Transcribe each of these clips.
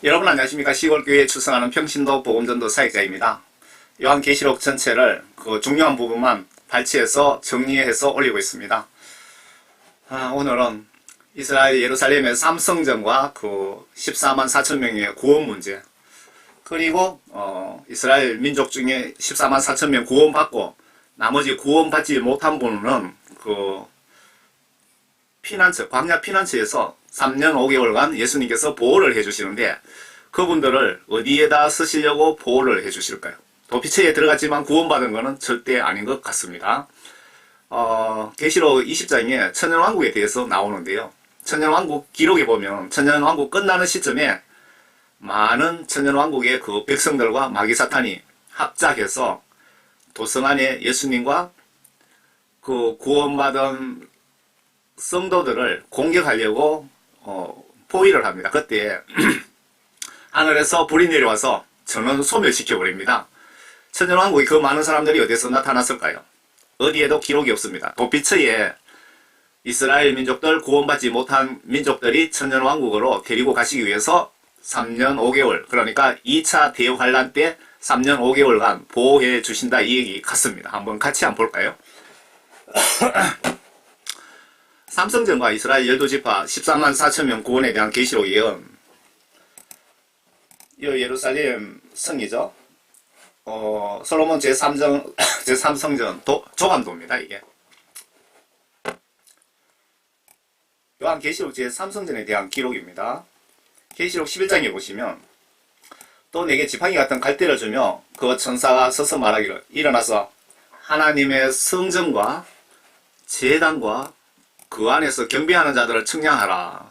여러분 안녕하십니까. 시골교회에 출석하는 평신도 복음전도 사역자입니다. 요한계시록 전체를 그 중요한 부분만 발췌해서 정리해서 올리고 있습니다. 오늘은 이스라엘 예루살렘의 삼성전과 그 14만 4천 명의 구원 문제, 그리고 이스라엘 민족 중에 14만 4천 명 구원받고 나머지 구원받지 못한 분은 그 피난처, 광야 피난처에서 3년 5개월간 예수님께서 보호를 해주시는데, 그분들을 어디에다 쓰시려고 보호를 해주실까요? 도피처에 들어갔지만 구원받은 것은 절대 아닌 것 같습니다. 계시록 20장에 천년왕국에 대해서 나오는데요. 천년왕국 기록에 보면 천년왕국 끝나는 시점에 많은 천년왕국의 그 백성들과 마귀사탄이 합작해서 도성 안에 예수님과 그 구원받은 성도들을 공격하려고 포위를 합니다. 그때 하늘에서 불이 내려와서 전원 소멸시켜버립니다. 천년왕국에 그 많은 사람들이 어디서 나타났을까요? 어디에도 기록이 없습니다. 도피처에 이스라엘 민족들, 구원받지 못한 민족들이 천년왕국으로 데리고 가시기 위해서 3년 5개월, 그러니까 2차 대환란 때 3년 5개월간 보호해 주신다, 이 얘기 같습니다. 한번 같이 한번 볼까요? 삼성전과 이스라엘 열두지파 14만 4천 명 구원에 대한 계시록 예언. 이 예루살렘 성이죠. 솔로몬 제3성전 조감도입니다. 이게 요한계시록 제3성전에 대한 기록입니다. 계시록 11장에 보시면, 또 내게 지팡이 같은 갈대를 주며 그 천사가 서서 말하기를, 일어나서 하나님의 성전과 제단과 그 안에서 경배하는 자들을 측량하라.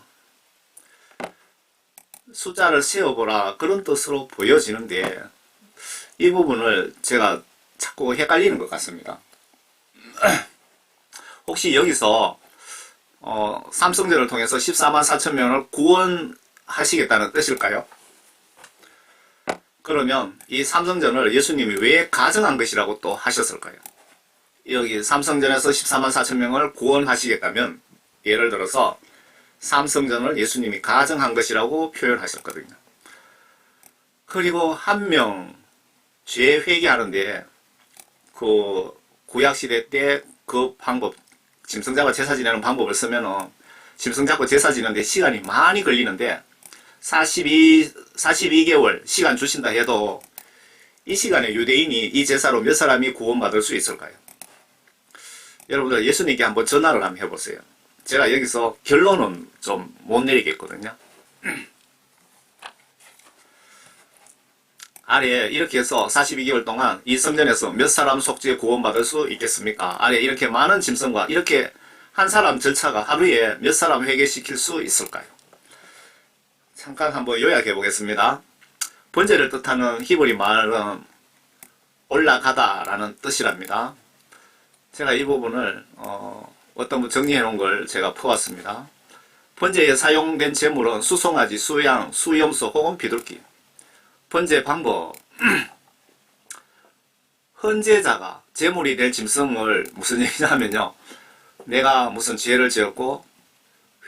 숫자를 세어보라, 그런 뜻으로 보여지는데, 이 부분을 제가 자꾸 헷갈리는 것 같습니다. 혹시 여기서 삼성전을 통해서 14만 4천 명을 구원하시겠다는 뜻일까요? 그러면 이 삼성전을 예수님이 왜 가정한 것이라고 또 하셨을까요? 여기 삼성전에서 14만 4천 명을 구원하시겠다면, 예를 들어서 삼성전을 예수님이 가정한 것이라고 표현하셨거든요. 그리고 한 명 죄 회개하는데, 그 구약시대 때 그 방법, 짐승 잡아 제사 지내는 방법을 쓰면은 짐승 잡고 제사 지내는데 시간이 많이 걸리는데, 42개월 시간 주신다 해도 이 시간에 유대인이 이 제사로 몇 사람이 구원받을 수 있을까요? 여러분들 예수님께 한번 전화를 한번 해보세요. 제가 여기서 결론은 좀 못 내리겠거든요. 아래 이렇게 해서 42개월 동안 이 성전에서 몇 사람 속죄 구원받을 수 있겠습니까? 아래 이렇게 많은 짐승과 이렇게 한 사람 절차가 하루에 몇 사람 회개시킬 수 있을까요? 잠깐 한번 요약해 보겠습니다. 번제를 뜻하는 히브리 말은 올라가다 라는 뜻이랍니다. 제가 이 부분을 어떤 분 정리해 놓은 걸 제가 퍼왔습니다. 번제에 사용된 제물은 수송아지, 수양, 수염소 혹은 비둘기. 번제 방법. 헌제자가 제물이 될 짐승을 무슨 얘기냐면요, 내가 무슨 죄를 지었고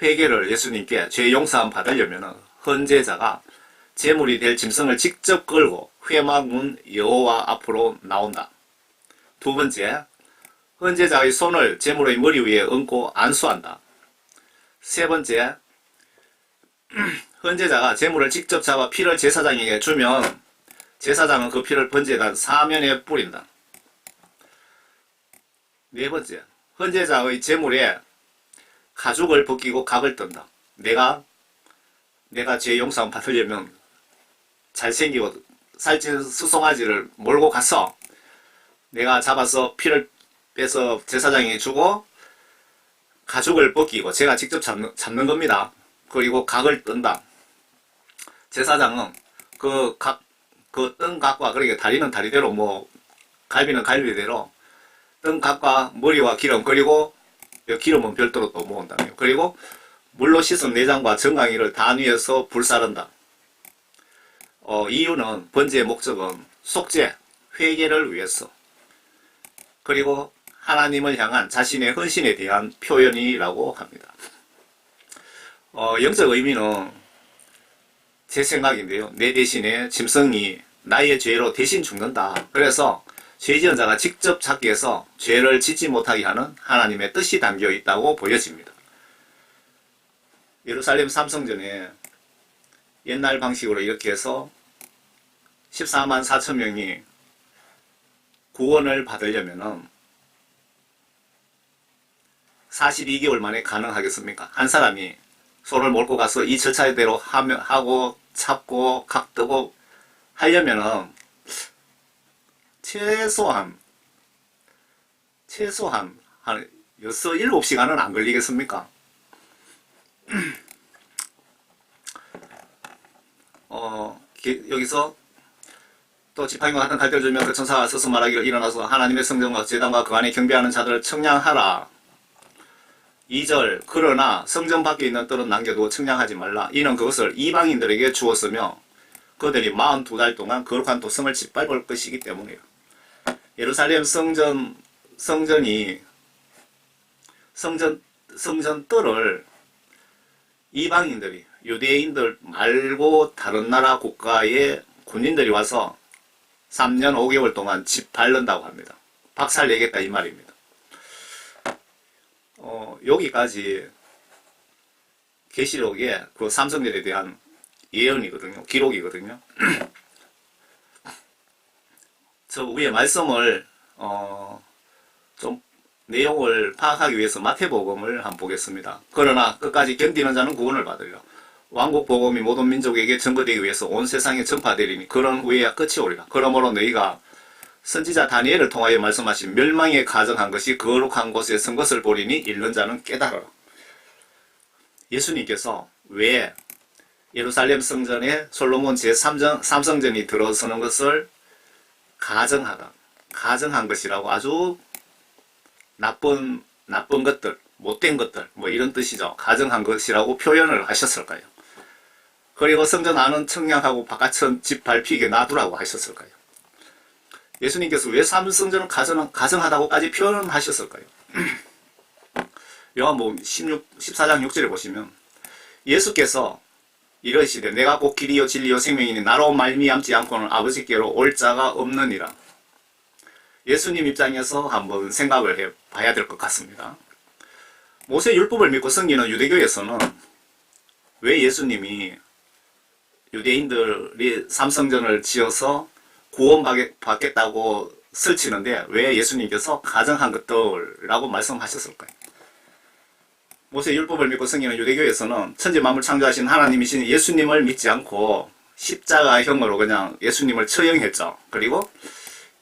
회개를 예수님께 죄 용서함 받으려면 헌제자가 제물이 될 짐승을 직접 끌고 회막문 여호와 앞으로 나온다. 두 번째, 헌제자의 손을 제물의 머리 위에 얹고 안수한다. 세 번째, 헌제자가 제물을 직접 잡아 피를 제사장에게 주면 제사장은 그 피를 번제단 사면에 뿌린다. 네 번째, 헌제자의 제물에 가죽을 벗기고 각을 뜬다. 내가 죄 용서함 받으려면 잘생기고 살찐 수송아지를 몰고 가서 내가 잡아서 피를 빼서 제사장에게 주고 가죽을 벗기고 제가 직접 잡는 겁니다. 그리고 각을 뜬다. 제사장은 그 뜬 각과, 그러니까 다리는 다리대로, 뭐 갈비는 갈비대로 뜬 각과 머리와 기름, 그리고 기름은 별도로 또 모은다며. 그리고 물로 씻은 내장과 정강이를 단 위에서 불사른다. 이유는 번제의 목적은 속죄, 회개를 위해서, 그리고 하나님을 향한 자신의 헌신에 대한 표현이라고 합니다. 영적 의미는 제 생각인데요. 내 대신에 짐승이 나의 죄로 대신 죽는다. 그래서 죄 지은 자가 직접 찾기 위해서 죄를 짓지 못하게 하는 하나님의 뜻이 담겨 있다고 보여집니다. 예루살렘 삼성전에 옛날 방식으로 이렇게 해서 14만 4천 명이 구원을 받으려면은 42개월 만에 가능하겠습니까? 한 사람이 소를 몰고 가서 이 절차대로 하고 잡고 각 뜨고 하려면은 최소한 한 6, 7시간은 안 걸리겠습니까? 여기서 또 지팡이와 같은 갈대를 주며 그 천사가 서서 말하기를 일어나서 하나님의 성전과 제단과 그 안에 경배하는 자들을 청량하라. 2절 그러나 성전 밖에 있는 뜰은 남겨두고 청량하지 말라. 이는 그것을 이방인들에게 주었으며 그들이 42달 동안 거룩한 도성을 짓밟을 것이기 때문이에요. 예루살렘 성전 뜰을 이방인들이 유대인들 말고 다른 나라 국가의 군인들이 와서 3년 5개월 동안 짓밟는다고 합니다. 박살내겠다 이 말입니다. 여기까지 계시록의 그 삼성전에 대한 예언이거든요. 기록이거든요. 저 위에 말씀을 좀 내용을 파악하기 위해서 마태복음을 한번 보겠습니다. 그러나 끝까지 견디는 자는 구원을 받으리라. 왕국 복음이 모든 민족에게 전거되기 위해서 온 세상에 전파되리니 그런 후에야 끝이 오리라. 그러므로 너희가 선지자 다니엘을 통하여 말씀하신 멸망에 가정한 것이 거룩한 곳에 선 것을 보리니 읽는 자는 깨달아라. 예수님께서 왜 예루살렘 성전에 솔로몬 제3성전이 들어서는 것을 가정한 것이라고 아주 나쁜 것들, 못된 것들, 뭐 이런 뜻이죠. 가정한 것이라고 표현을 하셨을까요? 그리고 성전 안은 청량하고 바깥은 짓밟히게 놔두라고 하셨을까요? 예수님께서 왜 삼성전을 가정하다고까지 표현을 하셨을까요? 요한복음 14장 6절에 보시면 예수께서 이러시되 내가 곧 길이요 진리요 생명이니 나로 말미암지 않고는 아버지께로 올 자가 없느니라. 예수님 입장에서 한번 생각을 해봐야 될 것 같습니다. 모세 율법을 믿고 섬기는 유대교에서는 왜 예수님이 유대인들이 삼성전을 지어서 구원받겠다고 설치는데 왜 예수님께서 가정한 것들이라고 말씀하셨을까요? 모세 율법을 믿고 섬기는 유대교에서는 천지 만물 창조하신 하나님이신 예수님을 믿지 않고 십자가형으로 그냥 예수님을 처형했죠. 그리고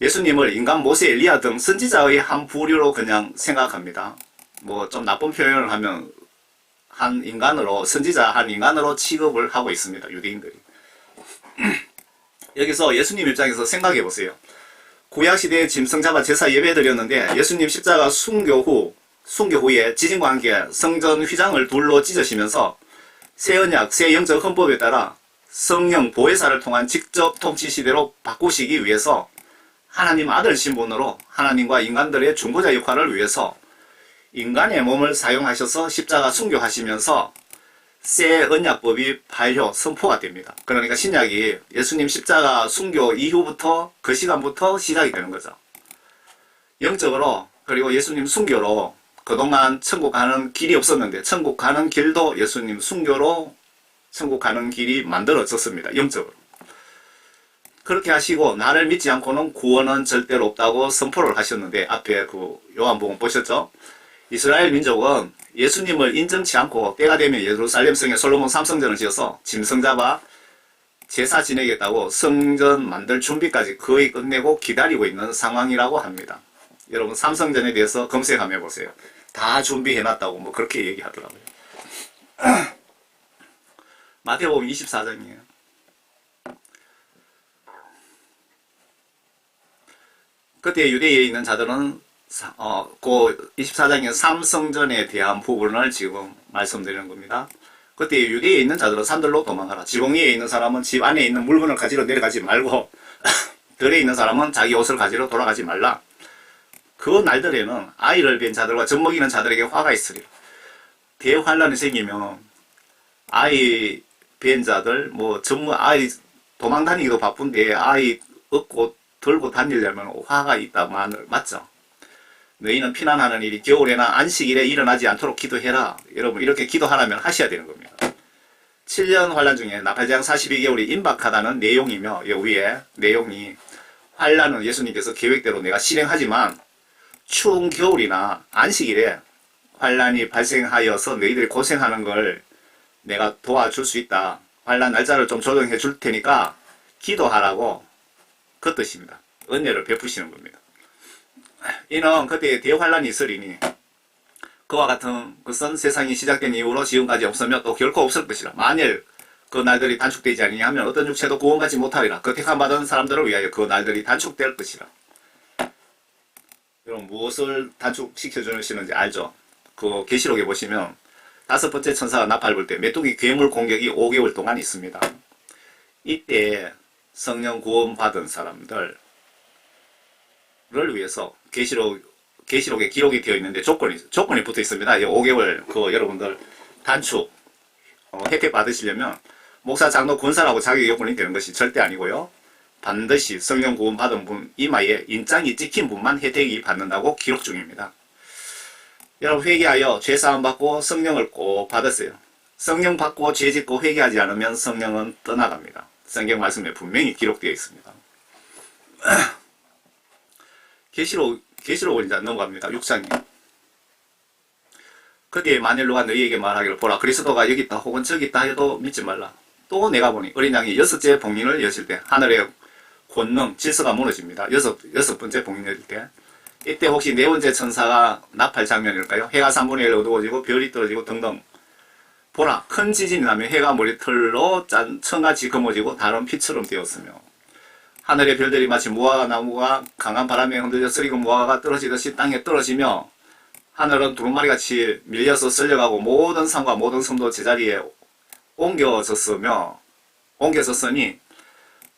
예수님을 인간 모세 엘리야 등 선지자의 한 부류로 그냥 생각합니다. 뭐 좀 나쁜 표현을 하면 선지자 한 인간으로 취급을 하고 있습니다. 유대인들이. 여기서 예수님 입장에서 생각해 보세요. 구약시대에 짐승 잡아 제사 예배 드렸는데 예수님 십자가 순교 후에 지진과 함께 성전 휘장을 둘로 찢으시면서 새 언약, 새 영적 헌법에 따라 성령 보혜사를 통한 직접 통치 시대로 바꾸시기 위해서 하나님 아들 신분으로 하나님과 인간들의 중보자 역할을 위해서 인간의 몸을 사용하셔서 십자가 순교하시면서 새 언약법이 선포가 됩니다. 그러니까 신약이 예수님 십자가 순교 이후부터 그 시간부터 시작이 되는 거죠. 영적으로 그리고 예수님 순교로 그동안 천국 가는 길이 없었는데 천국 가는 길도 예수님 순교로 천국 가는 길이 만들어졌습니다. 영적으로. 그렇게 하시고 나를 믿지 않고는 구원은 절대로 없다고 선포를 하셨는데 앞에 그 요한복음 보셨죠? 이스라엘 민족은 예수님을 인정치 않고 때가 되면 예루살렘성에 솔로몬 삼성전을 지어서 짐승 잡아 제사 지내겠다고 성전 만들 준비까지 거의 끝내고 기다리고 있는 상황이라고 합니다. 여러분 삼성전에 대해서 검색하면 보세요. 다 준비해놨다고 뭐 그렇게 얘기하더라고요. 마태복음 24장이에요. 그때 유대에 있는 자들은 그 24장의 삼성전에 대한 부분을 지금 말씀드리는 겁니다. 그때 유대에 있는 자들은 산들로 도망가라. 지붕 위에 있는 사람은 집 안에 있는 물건을 가지러 내려가지 말고 들에 있는 사람은 자기 옷을 가지러 돌아가지 말라. 그 날들에는 아이를 뵌 자들과 젖먹이는 자들에게 화가 있으리라. 대환란이 생기면 아이 비행자들, 뭐 전부 아이 도망 다니기도 바쁜데 아이 업고 들고 다니려면 화가 있다만 맞죠? 너희는 피난하는 일이 겨울에나 안식일에 일어나지 않도록 기도해라. 여러분 이렇게 기도하라면 하셔야 되는 겁니다. 7년 환란 중에 나팔장 42개월이 임박하다는 내용이며 이 위에 내용이 환란은 예수님께서 계획대로 내가 실행하지만 추운 겨울이나 안식일에 환란이 발생하여서 너희들이 고생하는 걸 내가 도와줄 수 있다. 환란 날짜를 좀 조정해 줄 테니까 기도하라고 그 뜻입니다. 은혜를 베푸시는 겁니다. 이는 그때 대환란이 있으리니 그와 같은 것은 세상이 시작된 이후로 지금까지 없으며 또 결코 없을 것이라. 만일 그 날들이 단축되지 아니냐 하면 어떤 육체도 구원받지 못하리라. 그 택함받은 사람들을 위하여 그 날들이 단축될 것이라. 여러분 무엇을 단축시켜 주시는지 알죠? 그 계시록에 보시면 5번째 천사가 나팔 불 때 메뚜기 괴물 공격이 5개월 동안 있습니다. 이때 성령 구원받은 사람들을 위해서 계시록에 기록이 되어 있는데 조건이 붙어 있습니다. 5개월 그 여러분들 단축 혜택 받으시려면 목사, 장로, 권사라고 자격 요건이 되는 것이 절대 아니고요. 반드시 성령 구원 받은 분 이마에 인장이 찍힌 분만 혜택이 받는다고 기록 중입니다. 여러분 회개하여 죄사함 받고 성령을 꼭 받으세요. 성령 받고 죄 짓고 회개하지 않으면 성령은 떠나갑니다. 성경 말씀에 분명히 기록되어 있습니다. 계시록을 이제 넘어갑니다. 6장에. 그때 만일 누가 너희에게 말하기를 보라 그리스도가 여기 있다 혹은 저기 있다 해도 믿지 말라. 또 내가 보니 어린 양이 6째 봉인을 여실 때 하늘의 권능 질서가 무너집니다. 여섯 번째 봉인 열릴 때 이때 혹시 4번째 천사가 나팔 장면일까요? 해가 3분의 1 어두워지고 별이 떨어지고 등등. 보라 큰 지진이 나면 해가 머리털로 청같이 검어지고 다른 피처럼 되었으며 하늘의 별들이 마치 무화과 나무가 강한 바람에 흔들려 쓰리고 무화과가 떨어지듯이 땅에 떨어지며 하늘은 두루마리같이 밀려서 쓸려가고 모든 산과 모든 섬도 제자리에 옮겨졌으니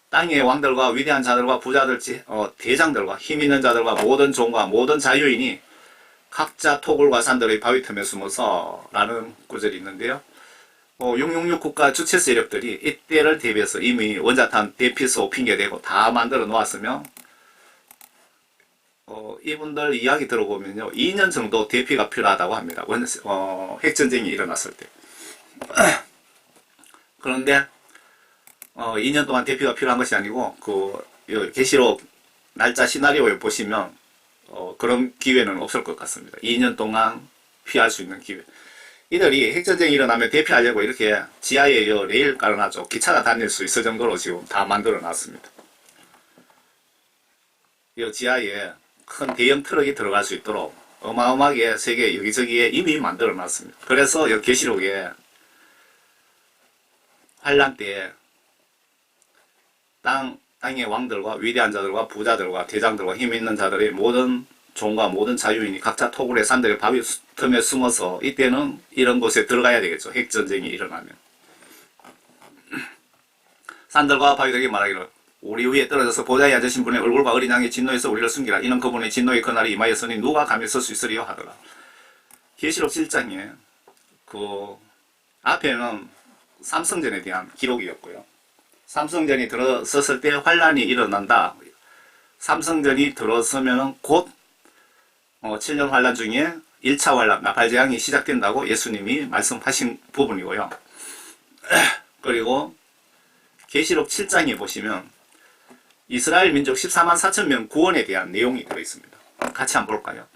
땅의 왕들과 위대한 자들과 부자들, 대장들과 힘있는 자들과 모든 종과 모든 자유인이 각자 토굴과 산들의 바위 틈에 숨어서 라는 구절이 있는데요. 666 국가 주체 세력들이 이때를 대비해서 이미 원자탄 대피소 핑계대고 다 만들어 놓았으며 이분들 이야기 들어보면요 2년 정도 대피가 필요하다고 합니다. 핵전쟁이 일어났을 때. 그런데 2년 동안 대피가 필요한 것이 아니고 그 계시록 날짜 시나리오에 보시면 그런 기회는 없을 것 같습니다. 2년 동안 피할 수 있는 기회. 이들이 핵전쟁이 일어나면 대피하려고 이렇게 지하에 레일 깔아놨죠. 기차가 다닐 수 있을 정도로 지금 다 만들어 놨습니다. 이 지하에 큰 대형 트럭이 들어갈 수 있도록 어마어마하게 세계 여기저기에 이미 만들어 놨습니다. 그래서 이 계시록에 환란 때 땅의 왕들과 위대한 자들과 부자들과 대장들과 힘 있는 자들의 모든 종과 모든 자유인이 각자 토굴의 산들의 바위 틈에 숨어서 이때는 이런 곳에 들어가야 되겠죠. 핵전쟁이 일어나면. 산들과 바위들에게 말하기를 우리 위에 떨어져서 보좌에 앉으신 분의 얼굴과 어린 양의 진노에서 우리를 숨기라. 이는 그분의 진노의 그날이 임하였으니 누가 감히 설 수 있으리요 하더라. 계시록 7장에 그 앞에는 삼성전에 대한 기록이었고요. 삼성전이 들어섰을 때 환란이 일어난다. 삼성전이 들어서면 곧 7년 환란 중에 1차 환란, 나팔재앙이 시작된다고 예수님이 말씀하신 부분이고요. 그리고 계시록 7장에 보시면 이스라엘 민족 14만 4천 명 구원에 대한 내용이 들어있습니다. 같이 한번 볼까요?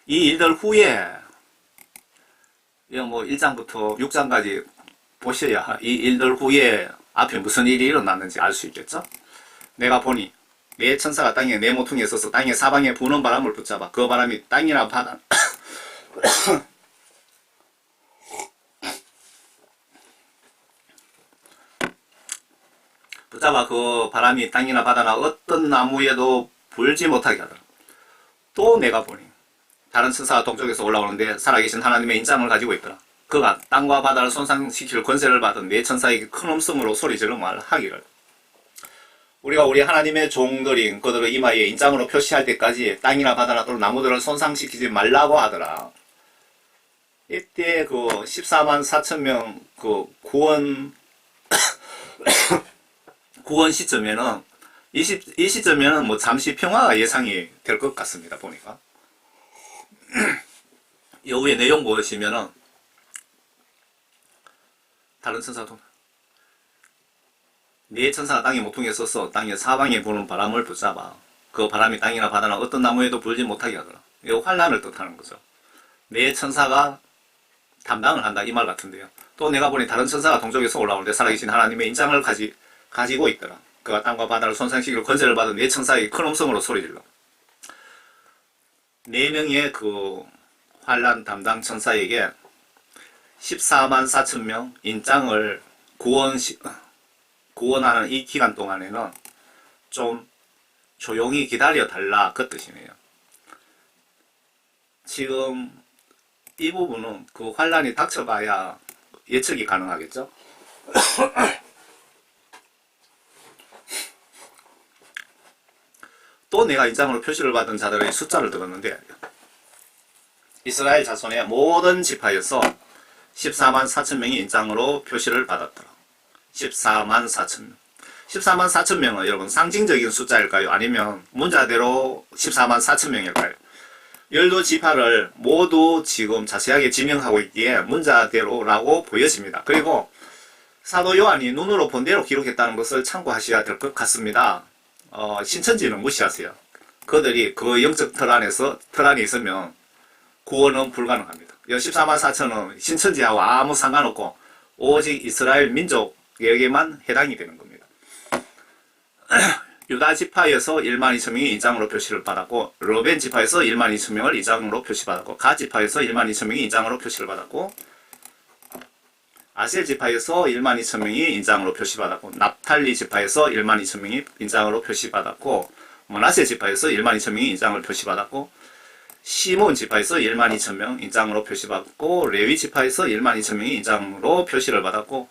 이 일들 후에 1장부터 6장까지 보셔야 이 일들 후에 앞에 무슨 일이 일어났는지 알 수 있겠죠? 내가 보니 내 천사가 땅에 내 모퉁이에 서서 땅의 사방에 부는 바람을 붙잡아 그 바람이 땅이나 바다 붙잡아 그 바람이 땅이나 바다나 어떤 나무에도 불지 못하게 하더라. 또 내가 보니 다른 천사가 동쪽에서 올라오는데 살아계신 하나님의 인장을 가지고 있더라. 그가 땅과 바다를 손상시킬 권세를 받은 내 천사에게 큰 음성으로 소리질러 말하기를 우리가 우리 하나님의 종들인 그들의 이마에 인장으로 표시할 때까지 땅이나 바다나 또는 나무들을 손상시키지 말라고 하더라. 이때 그 14만 4천 명 그 구원 시점에는 이 시점에는 뭐 잠시 평화가 예상이 될 것 같습니다. 보니까 요 위에 내용 보시면은 다른 천사도 네 천사가 땅에 모퉁이에 서서 땅의 사방에 부는 바람을 붙잡아 그 바람이 땅이나 바다나 어떤 나무에도 불지 못하게 하더라. 이 환란을 뜻하는 거죠. 네 천사가 담당을 한다 이 말 같은데요. 또 내가 보니 다른 천사가 동쪽에서 올라오는데 살아계신 하나님의 인장을 가지고 있더라. 그가 땅과 바다를 손상시키고 권세를 받은 네 천사의 큰 음성으로 소리질러. 네 명의 그 환란 담당 천사에게 14만 4천 명 인장을 구원하는 이 기간 동안에는 좀 조용히 기다려 달라 그 뜻이네요. 지금 이 부분은 그 환란이 닥쳐봐야 예측이 가능하겠죠. 또 내가 인장으로 표시를 받은 자들의 숫자를 들었는데 이스라엘 자손의 모든 지파에서 14만 4천 명이 인장으로 표시를 받았더라. 14만 4천 명. 14만 4천 명은 여러분 상징적인 숫자일까요? 아니면 문자대로 14만 4천 명일까요? 12지파를 모두 지금 자세하게 지명하고 있기에 문자대로라고 보여집니다. 그리고 사도 요한이 눈으로 본 대로 기록했다는 것을 참고하셔야 될 것 같습니다. 신천지는 무시하세요. 그들이 그 영적 틀 안에 있으면 구원은 불가능합니다. 14만 4천은 신천지하고 아무 상관없고 오직 이스라엘 민족에게만 해당이 되는 겁니다. 유다 지파에서 1만 2천 명이 인장으로 표시를 받았고 르벤 지파에서 1만 2천 명을 인장으로 표시받았고 가 지파에서 1만 2천 명이 인장으로 표시를 받았고 아셀 지파에서 1만 2천 명이 인장으로 표시받았고 납탈리 지파에서 1만 2천 명이 인장으로 표시받았고 므낫세 지파에서 1만 2천 명이 인장을 표시받았고 시몬 지파에서 1만 2천 명 인장으로 표시받고 레위 지파에서 1만 2천 명이 인장으로 표시를 받았고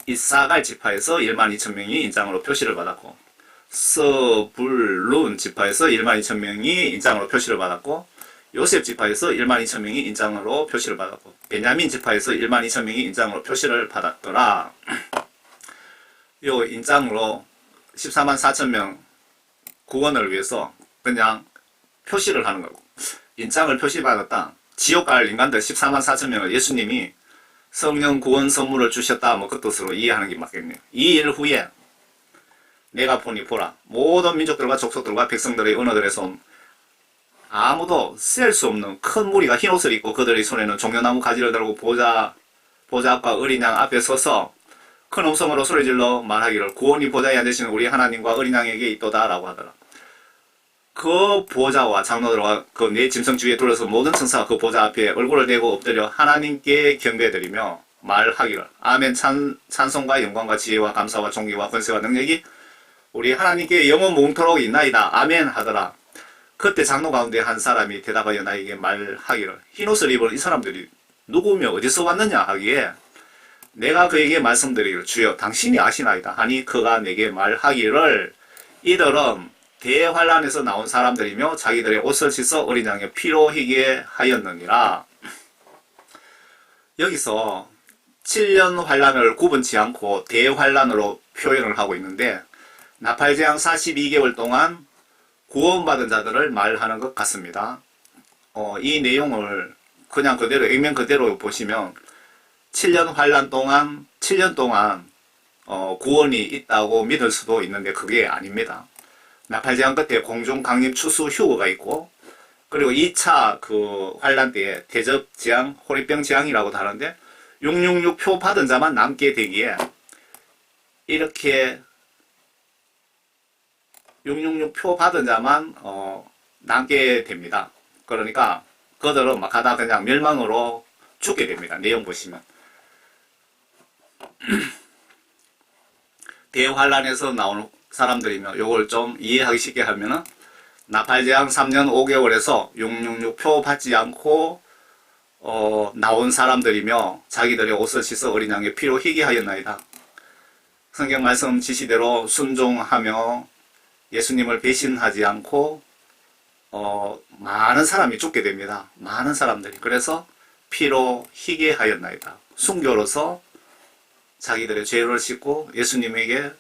이사갈 지파에서 1만 2천 명이 인장으로 표시를 받았고 스불룬 지파에서 1만 2천 명이 인장으로 표시를 받았고 요셉 지파에서 1만 2천 명이 인장으로 표시를 받았고 베냐민 지파에서 1만 2천 명이 인장으로 표시를 받았더라. 요 인장으로 14만 4천 명 구원을 위해서 그냥 표시를 하는 거고 인장을 표시받았다. 지옥 갈 인간들 14만 4천 명을 예수님이 성령 구원 선물을 주셨다 뭐 그 뜻으로 이해하는 게 맞겠네요. 이 일 후에 내가 보라 모든 민족들과 족속들과 백성들의 언어들에서 온 아무도 셀 수 없는 큰 무리가 흰 옷을 입고 그들의 손에는 종려나무 가지를 들고 보좌 앞과 어린 양 앞에 서서 큰 음성으로 소리질러 말하기를 구원이 보좌에 앉으시는 우리 하나님과 어린 양에게 있도다 라고 하더라. 그 보좌와 장로들과 그 네 짐승 주위에 둘러서 모든 천사가 그 보좌 앞에 얼굴을 대고 엎드려 하나님께 경배드리며 말하기를 아멘 찬송과 영광과 지혜와 감사와 존귀와 권세와 능력이 우리 하나님께 영원 몽토록 있나이다 아멘 하더라. 그때 장로 가운데 한 사람이 대답하여 나에게 말하기를 흰옷을 입은 이 사람들이 누구며 어디서 왔느냐 하기에 내가 그에게 말씀드리기를 주여 당신이 아시나이다 하니 그가 내게 말하기를 이들은 대환란에서 나온 사람들이며 자기들의 옷을 씻어 어린 양의 피로 희게 하였느니라. 여기서 7년 환란을 구분치 않고 대환란으로 표현을 하고 있는데 나팔재앙 42개월 동안 구원받은 자들을 말하는 것 같습니다. 이 내용을 그냥 그대로 액면 그대로 보시면 7년 환란 동안 7년 동안 구원이 있다고 믿을 수도 있는데 그게 아닙니다. 나팔재앙 끝에 공중 강림 추수 휴거가 있고 그리고 2차 그 환란 때에 대접재앙, 호리병 재앙이라고도 하는데 666표 받은 자만 남게 되기에 이렇게 666표 받은 자만 남게 됩니다. 그러니까 그들은 막 가다 그냥 멸망으로 죽게 됩니다. 내용 보시면 대환란에서 나오는 사람들이면 요걸 좀 이해하기 쉽게 하면은 나팔재앙 3년 5개월에서 666표 받지 않고 나온 사람들이며 자기들의 옷을 씻어 어린 양의 피로 희게 하였나이다. 성경 말씀 지시대로 순종하며 예수님을 배신하지 않고 많은 사람이 죽게 됩니다. 많은 사람들이. 그래서 피로 희게 하였나이다. 순교로서 자기들의 죄를 씻고 예수님에게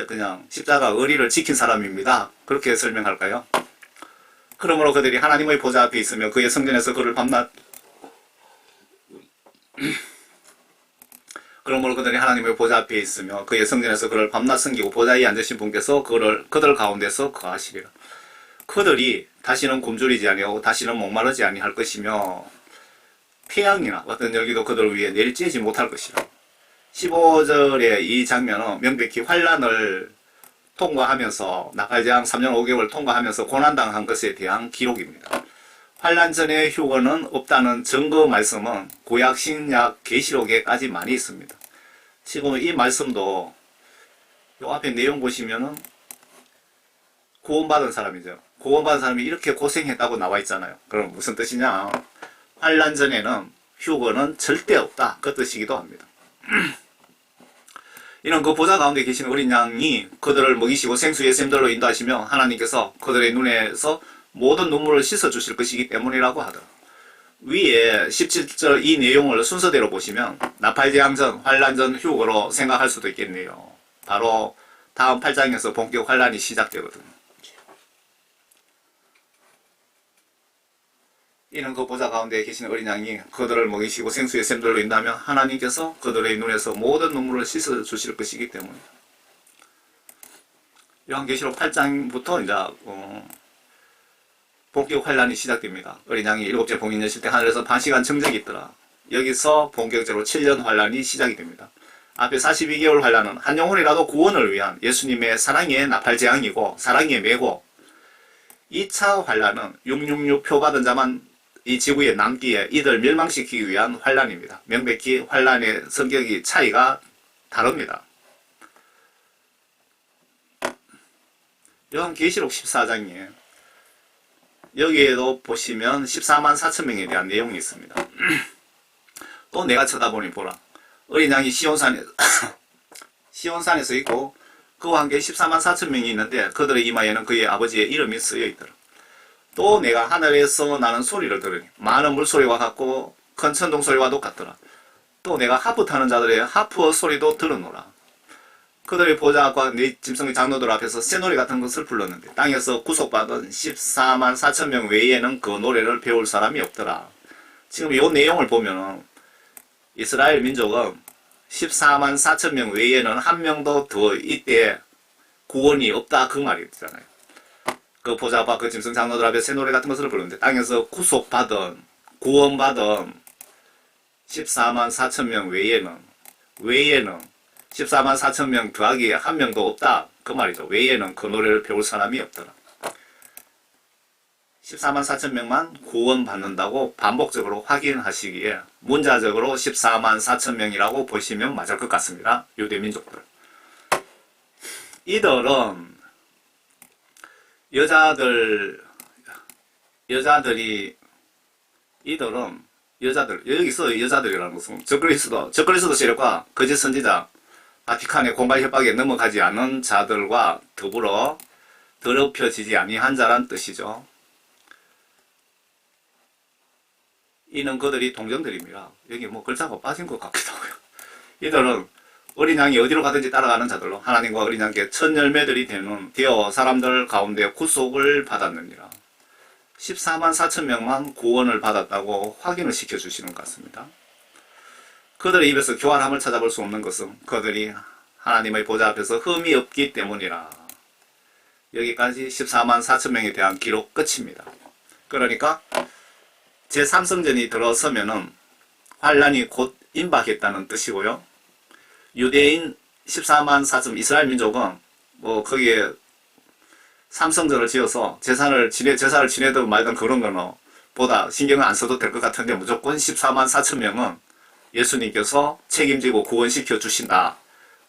그냥 십자가 의리를 지킨 사람입니다. 그렇게 설명할까요? 그러므로 그들이 하나님의 보좌 앞에 있으며 그의 성전에서 그를 밤낮 섬기고 보좌 위에 앉으신 분께서 그들 가운데서 거하시리라. 그들이 다시는 굶주리지 아니하고 다시는 목마르지 아니할 것이며 태양이나 어떤 열기도 그들 위에 내리쬐지 못할 것이라. 15절의 이 장면은 명백히 환란을 통과하면서 나팔재앙 3년 5개월 통과하면서 고난당한 것에 대한 기록입니다. 환란 전의 휴거는 없다는 증거 말씀은 구약, 신약, 계시록에까지 많이 있습니다. 지금 이 말씀도 요 앞에 내용 보시면은 구원받은 사람이죠. 구원받은 사람이 이렇게 고생했다고 나와 있잖아요. 그럼 무슨 뜻이냐? 환란 전에는 휴거는 절대 없다. 그 뜻이기도 합니다. 이는 그 보좌 가운데 계신 어린 양이 그들을 먹이시고 생수의 샘들로 인도하시며 하나님께서 그들의 눈에서 모든 눈물을 씻어주실 것이기 때문이라고 하더라. 위에 17절 이 내용을 순서대로 보시면 나팔재앙 전, 환란 전 휴거로 생각할 수도 있겠네요. 바로 다음 8장에서 본격 환란이 시작되거든요. 이는 그 보좌 가운데 계신 어린 양이 그들을 먹이시고 생수의 샘들로 인도하며 하나님께서 그들의 눈에서 모든 눈물을 씻어주실 것이기 때문입니다. 요한계시록 8장부터 이제 본격 환란이 시작됩니다. 어린 양이 7째 봉인 여실 때 하늘에서 반시간 정적이 있더라. 여기서 본격적으로 7년 환란이 시작이 됩니다. 앞에 42개월 환란은 한 영혼이라도 구원을 위한 예수님의 사랑의 나팔재앙이고 사랑의 매고, 2차 환란은 666 표 받은 자만 이 지구에 남기에 이들 멸망시키기 위한 환란입니다. 명백히 환란의 성격이 차이가 다릅니다. 요한계시록 14장에 여기에도 보시면 14만 4천 명에 대한 내용이 있습니다. 또 내가 쳐다보니 보라, 어린 양이 시온산에서 있고 그와 함께 14만 4천 명이 있는데 그들의 이마에는 그의 아버지의 이름이 쓰여 있더라. 또 내가 하늘에서 나는 소리를 들으니 많은 물소리와 같고 큰 천둥 소리와도 같더라. 또 내가 하프 타는 자들의 하프 소리도 들었노라. 그들의 보좌과 네 짐승의 장로들 앞에서 새노래 같은 것을 불렀는데 땅에서 구속받은 14만 4천 명 외에는 그 노래를 배울 사람이 없더라. 지금 이 내용을 보면 이스라엘 민족은 14만 4천 명 외에는 한 명도 더 이때 구원이 없다 그 말이잖아요. 그 보좌와 그 짐승 장로들 앞에 새 노래 같은 것을 부르는데 땅에서 구속받은 구원받은 14만 4천 명 외에는 14만 4천 명 더하기 한 명도 없다 그 말이죠. 외에는 그 노래를 배울 사람이 없더라. 14만 4천 명만 구원받는다고 반복적으로 확인하시기에 문자적으로 14만 4천 명이라고 보시면 맞을 것 같습니다. 유대민족들. 이들은 여기서 여자들이라는 것은 적그리스도 세력과 거짓 선지자 바티칸의 공갈 협박에 넘어가지 않은 자들과 더불어 더럽혀지지 아니한 자란 뜻이죠. 이는 그들이 동정들입니다. 여기 뭐 글자가 빠진 것 같기도 하고요. 이들은 어린 양이 어디로 가든지 따라가는 자들로 하나님과 어린 양께 첫 열매들이 되어 사람들 가운데 구속을 받았느니라. 14만 4천 명만 구원을 받았다고 확인을 시켜주시는 것 같습니다. 그들의 입에서 교활함을 찾아볼 수 없는 것은 그들이 하나님의 보좌 앞에서 흠이 없기 때문이라. 여기까지 14만 4천 명에 대한 기록 끝입니다. 그러니까 제3성전이 들어서면은 환란이 곧 임박했다는 뜻이고요. 유대인 14만 4천 이스라엘 민족은 뭐 거기에 삼성전을 지어서 제사를 지내든 말든 그런 거는 보다 신경을 안 써도 될 것 같은데 무조건 14만 4천 명은 예수님께서 책임지고 구원시켜 주신다.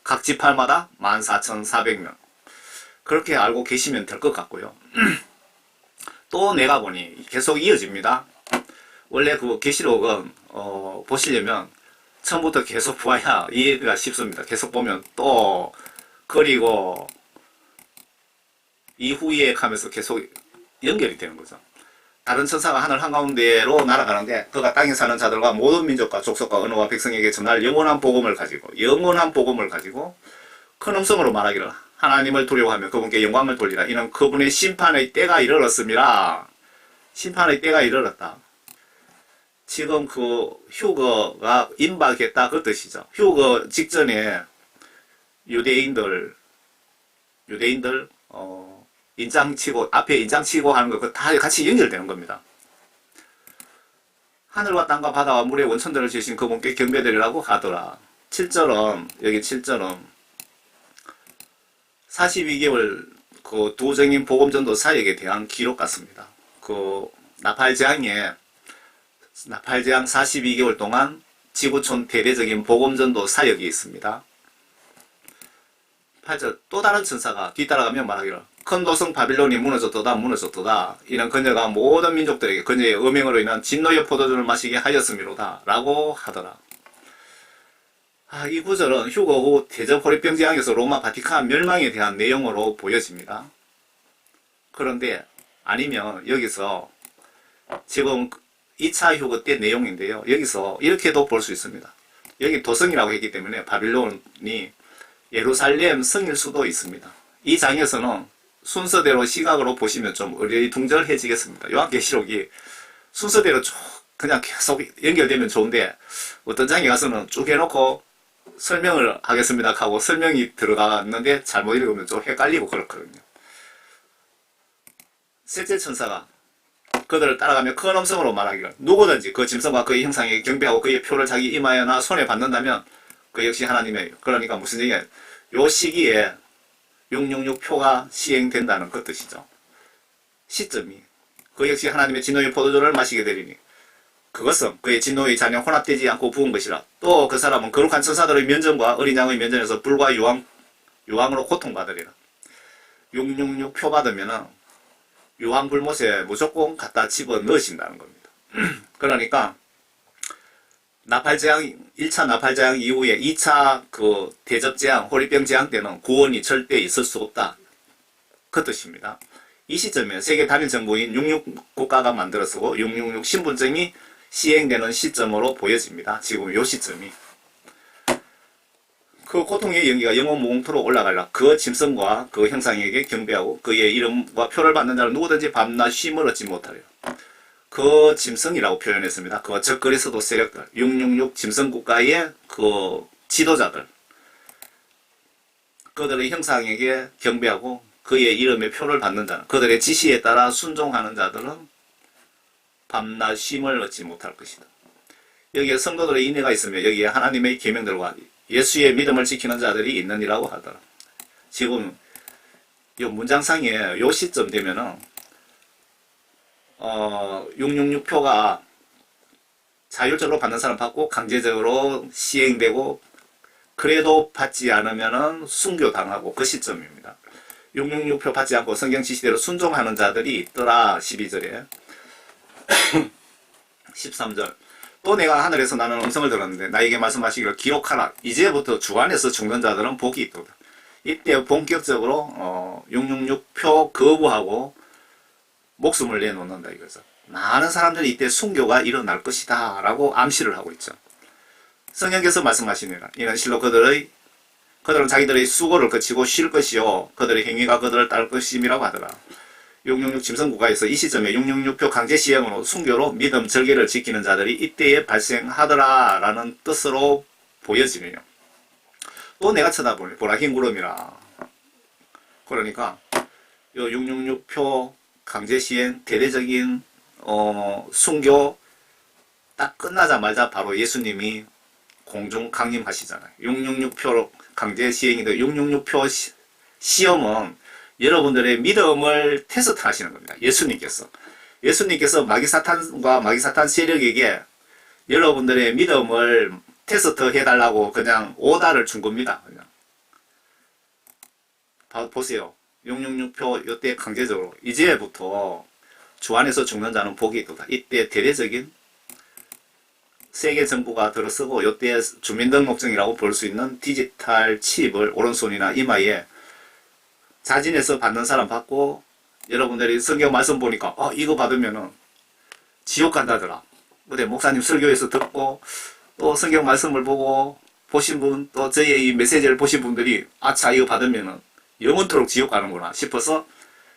각 지파마다 14,400명. 그렇게 알고 계시면 될 것 같고요. 또 내가 보니 계속 이어집니다. 원래 그 계시록은 보시려면 처음부터 계속 보아야 이해가 쉽습니다. 계속 보면 또 그리고 이후에 하면서 계속 연결이 되는 거죠. 다른 천사가 하늘 한가운데로 날아가는데 그가 땅에 사는 자들과 모든 민족과 족속과 언어와 백성에게 전할 영원한 복음을 가지고 큰 음성으로 말하기를 하나님을 두려워하며 그분께 영광을 돌리라. 이는 그분의 심판의 때가 이르렀습니다. 심판의 때가 이르렀다. 지금 그 휴거가 임박했다 그 뜻이죠. 휴거 직전에 유대인들 인장치고 앞에 인장치고 하는 거 다 같이 연결되는 겁니다. 하늘과 땅과 바다와 물의 원천들을 지으신 그분께 경배드리라고 하더라. 7절은 여기 7절은 42개월 그 도정인 복음전도 사역에 대한 기록 같습니다. 그 나팔재앙 42개월 동안 지구촌 대대적인 복음전도 사역이 있습니다. 8절 또 다른 천사가 뒤따라가며 말하기를 큰 도성 바빌론이 무너졌도다. 이는 그녀가 모든 민족들에게 그녀의 음행으로 인한 진노의 포도주를 마시게 하였음이로다 라고 하더라. 이 구절은 휴거 후 대접 호립병재앙에서 로마 바티칸 멸망에 대한 내용으로 보여집니다. 그런데 아니면 여기서 지금 2차 휴거 때 내용인데요. 여기서 이렇게도 볼 수 있습니다. 여기 도성이라고 했기 때문에 바빌론이 예루살렘 성일 수도 있습니다. 이 장에서는 순서대로 시각으로 보시면 좀 어리둥절해지겠습니다. 요한계시록이 순서대로 쭉 그냥 계속 연결되면 좋은데 어떤 장에 가서는 쭉 해놓고 설명을 하겠습니다 하고 설명이 들어갔는데 잘못 읽으면 좀 헷갈리고 그렇거든요. 셋째 천사가 그들을 따라가며 큰 음성으로 말하기를 누구든지 그 짐승과 그의 형상에 경배하고 그의 표를 자기 이마에나 손에 받는다면 그 역시 하나님의 그러니까 무슨 얘기예요? 요 시기에 666 표가 시행된다는 그 뜻이죠. 시점이 그 역시 하나님의 진노의 포도주를 마시게 되리니 그것은 그의 진노의 잔에 혼합되지 않고 부은 것이라. 또 그 사람은 거룩한 천사들의 면전과 어린 양의 면전에서 불과 유황으로 고통받으리라. 666 표 받으면은 유황 불못에 무조건 갖다 집어 넣으신다는 겁니다. 그러니까 나팔재앙 1차 나팔재앙 이후에 2차 그 대접재앙 호리병재앙 때는 구원이 절대 있을 수 없다 그 뜻입니다. 이 시점에 세계 단일 정부인 66 국가가 만들어서고 666 신분증이 시행되는 시점으로 보여집니다. 지금 이 시점이 그 고통의 연기가 영원 무궁토록 올라가라. 그 짐승과 그 형상에게 경배하고 그의 이름과 표를 받는 자는 누구든지 밤낮 쉼을 얻지 못하리라. 그 짐승이라고 표현했습니다. 그 적그리스도 세력들 666 짐승국가의 그 지도자들 그들의 형상에게 경배하고 그의 이름의 표를 받는 자는 그들의 지시에 따라 순종하는 자들은 밤낮 쉼을 얻지 못할 것이다. 여기에 성도들의 인내가 있으며 여기에 하나님의 계명들과 예수의 믿음을 지키는 자들이 있느니라고 하더라. 지금 이 문장상에 요 시점 되면은 666표가 자율적으로 받는 사람 받고 강제적으로 시행되고 그래도 받지 않으면은 순교당하고 그 시점입니다. 666표 받지 않고 성경 지시대로 순종하는 자들이 있더라. 12절에 13절 또 내가 하늘에서 나는 음성을 들었는데 나에게 말씀하시기를 기록하라. 이제부터 주 안에서 죽는 자들은 복이 있도다. 이때 본격적으로 666표 거부하고 목숨을 내놓는다 이거죠. 많은 사람들이 이때 순교가 일어날 것이다 라고 암시를 하고 있죠. 성령께서 말씀하시니라. 이는 실로 그들은 자기들의 수고를 거치고 쉴 것이요 그들의 행위가 그들을 따를 것임이라고 하더라. 666 짐승국가에서 이 시점에 666표 강제 시행으로 순교로 믿음 절개를 지키는 자들이 이때에 발생하더라 라는 뜻으로 보여지네요. 또 내가 쳐다보라 흰 구름이라. 그러니까 이 666표 강제 시행 대대적인 순교 딱 끝나자마자 바로 예수님이 공중 강림하시잖아요. 666표 강제 시행인데 666표 시험은 여러분들의 믿음을 테스트 하시는 겁니다. 예수님께서 마귀사탄과 마귀사탄 세력에게 여러분들의 믿음을 테스트 해달라고 그냥 오다를 준 겁니다. 그냥. 보세요. 666표 이때 강제적으로 이제부터 주 안에서 죽는 자는 복이 있도다. 이때 대대적인 세계 정부가 들어서고 이때 주민등록증이라고 볼 수 있는 디지털 칩을 오른손이나 이마에 자진해서 받는 사람 받고 여러분들이 성경 말씀 보니까 이거 받으면은 지옥 간다더라. 어제 목사님 설교에서 듣고 또 성경 말씀을 보고 보신 분, 또 저희의 이 메시지를 보신 분들이 아차 이거 받으면은 영원토록 지옥 가는구나 싶어서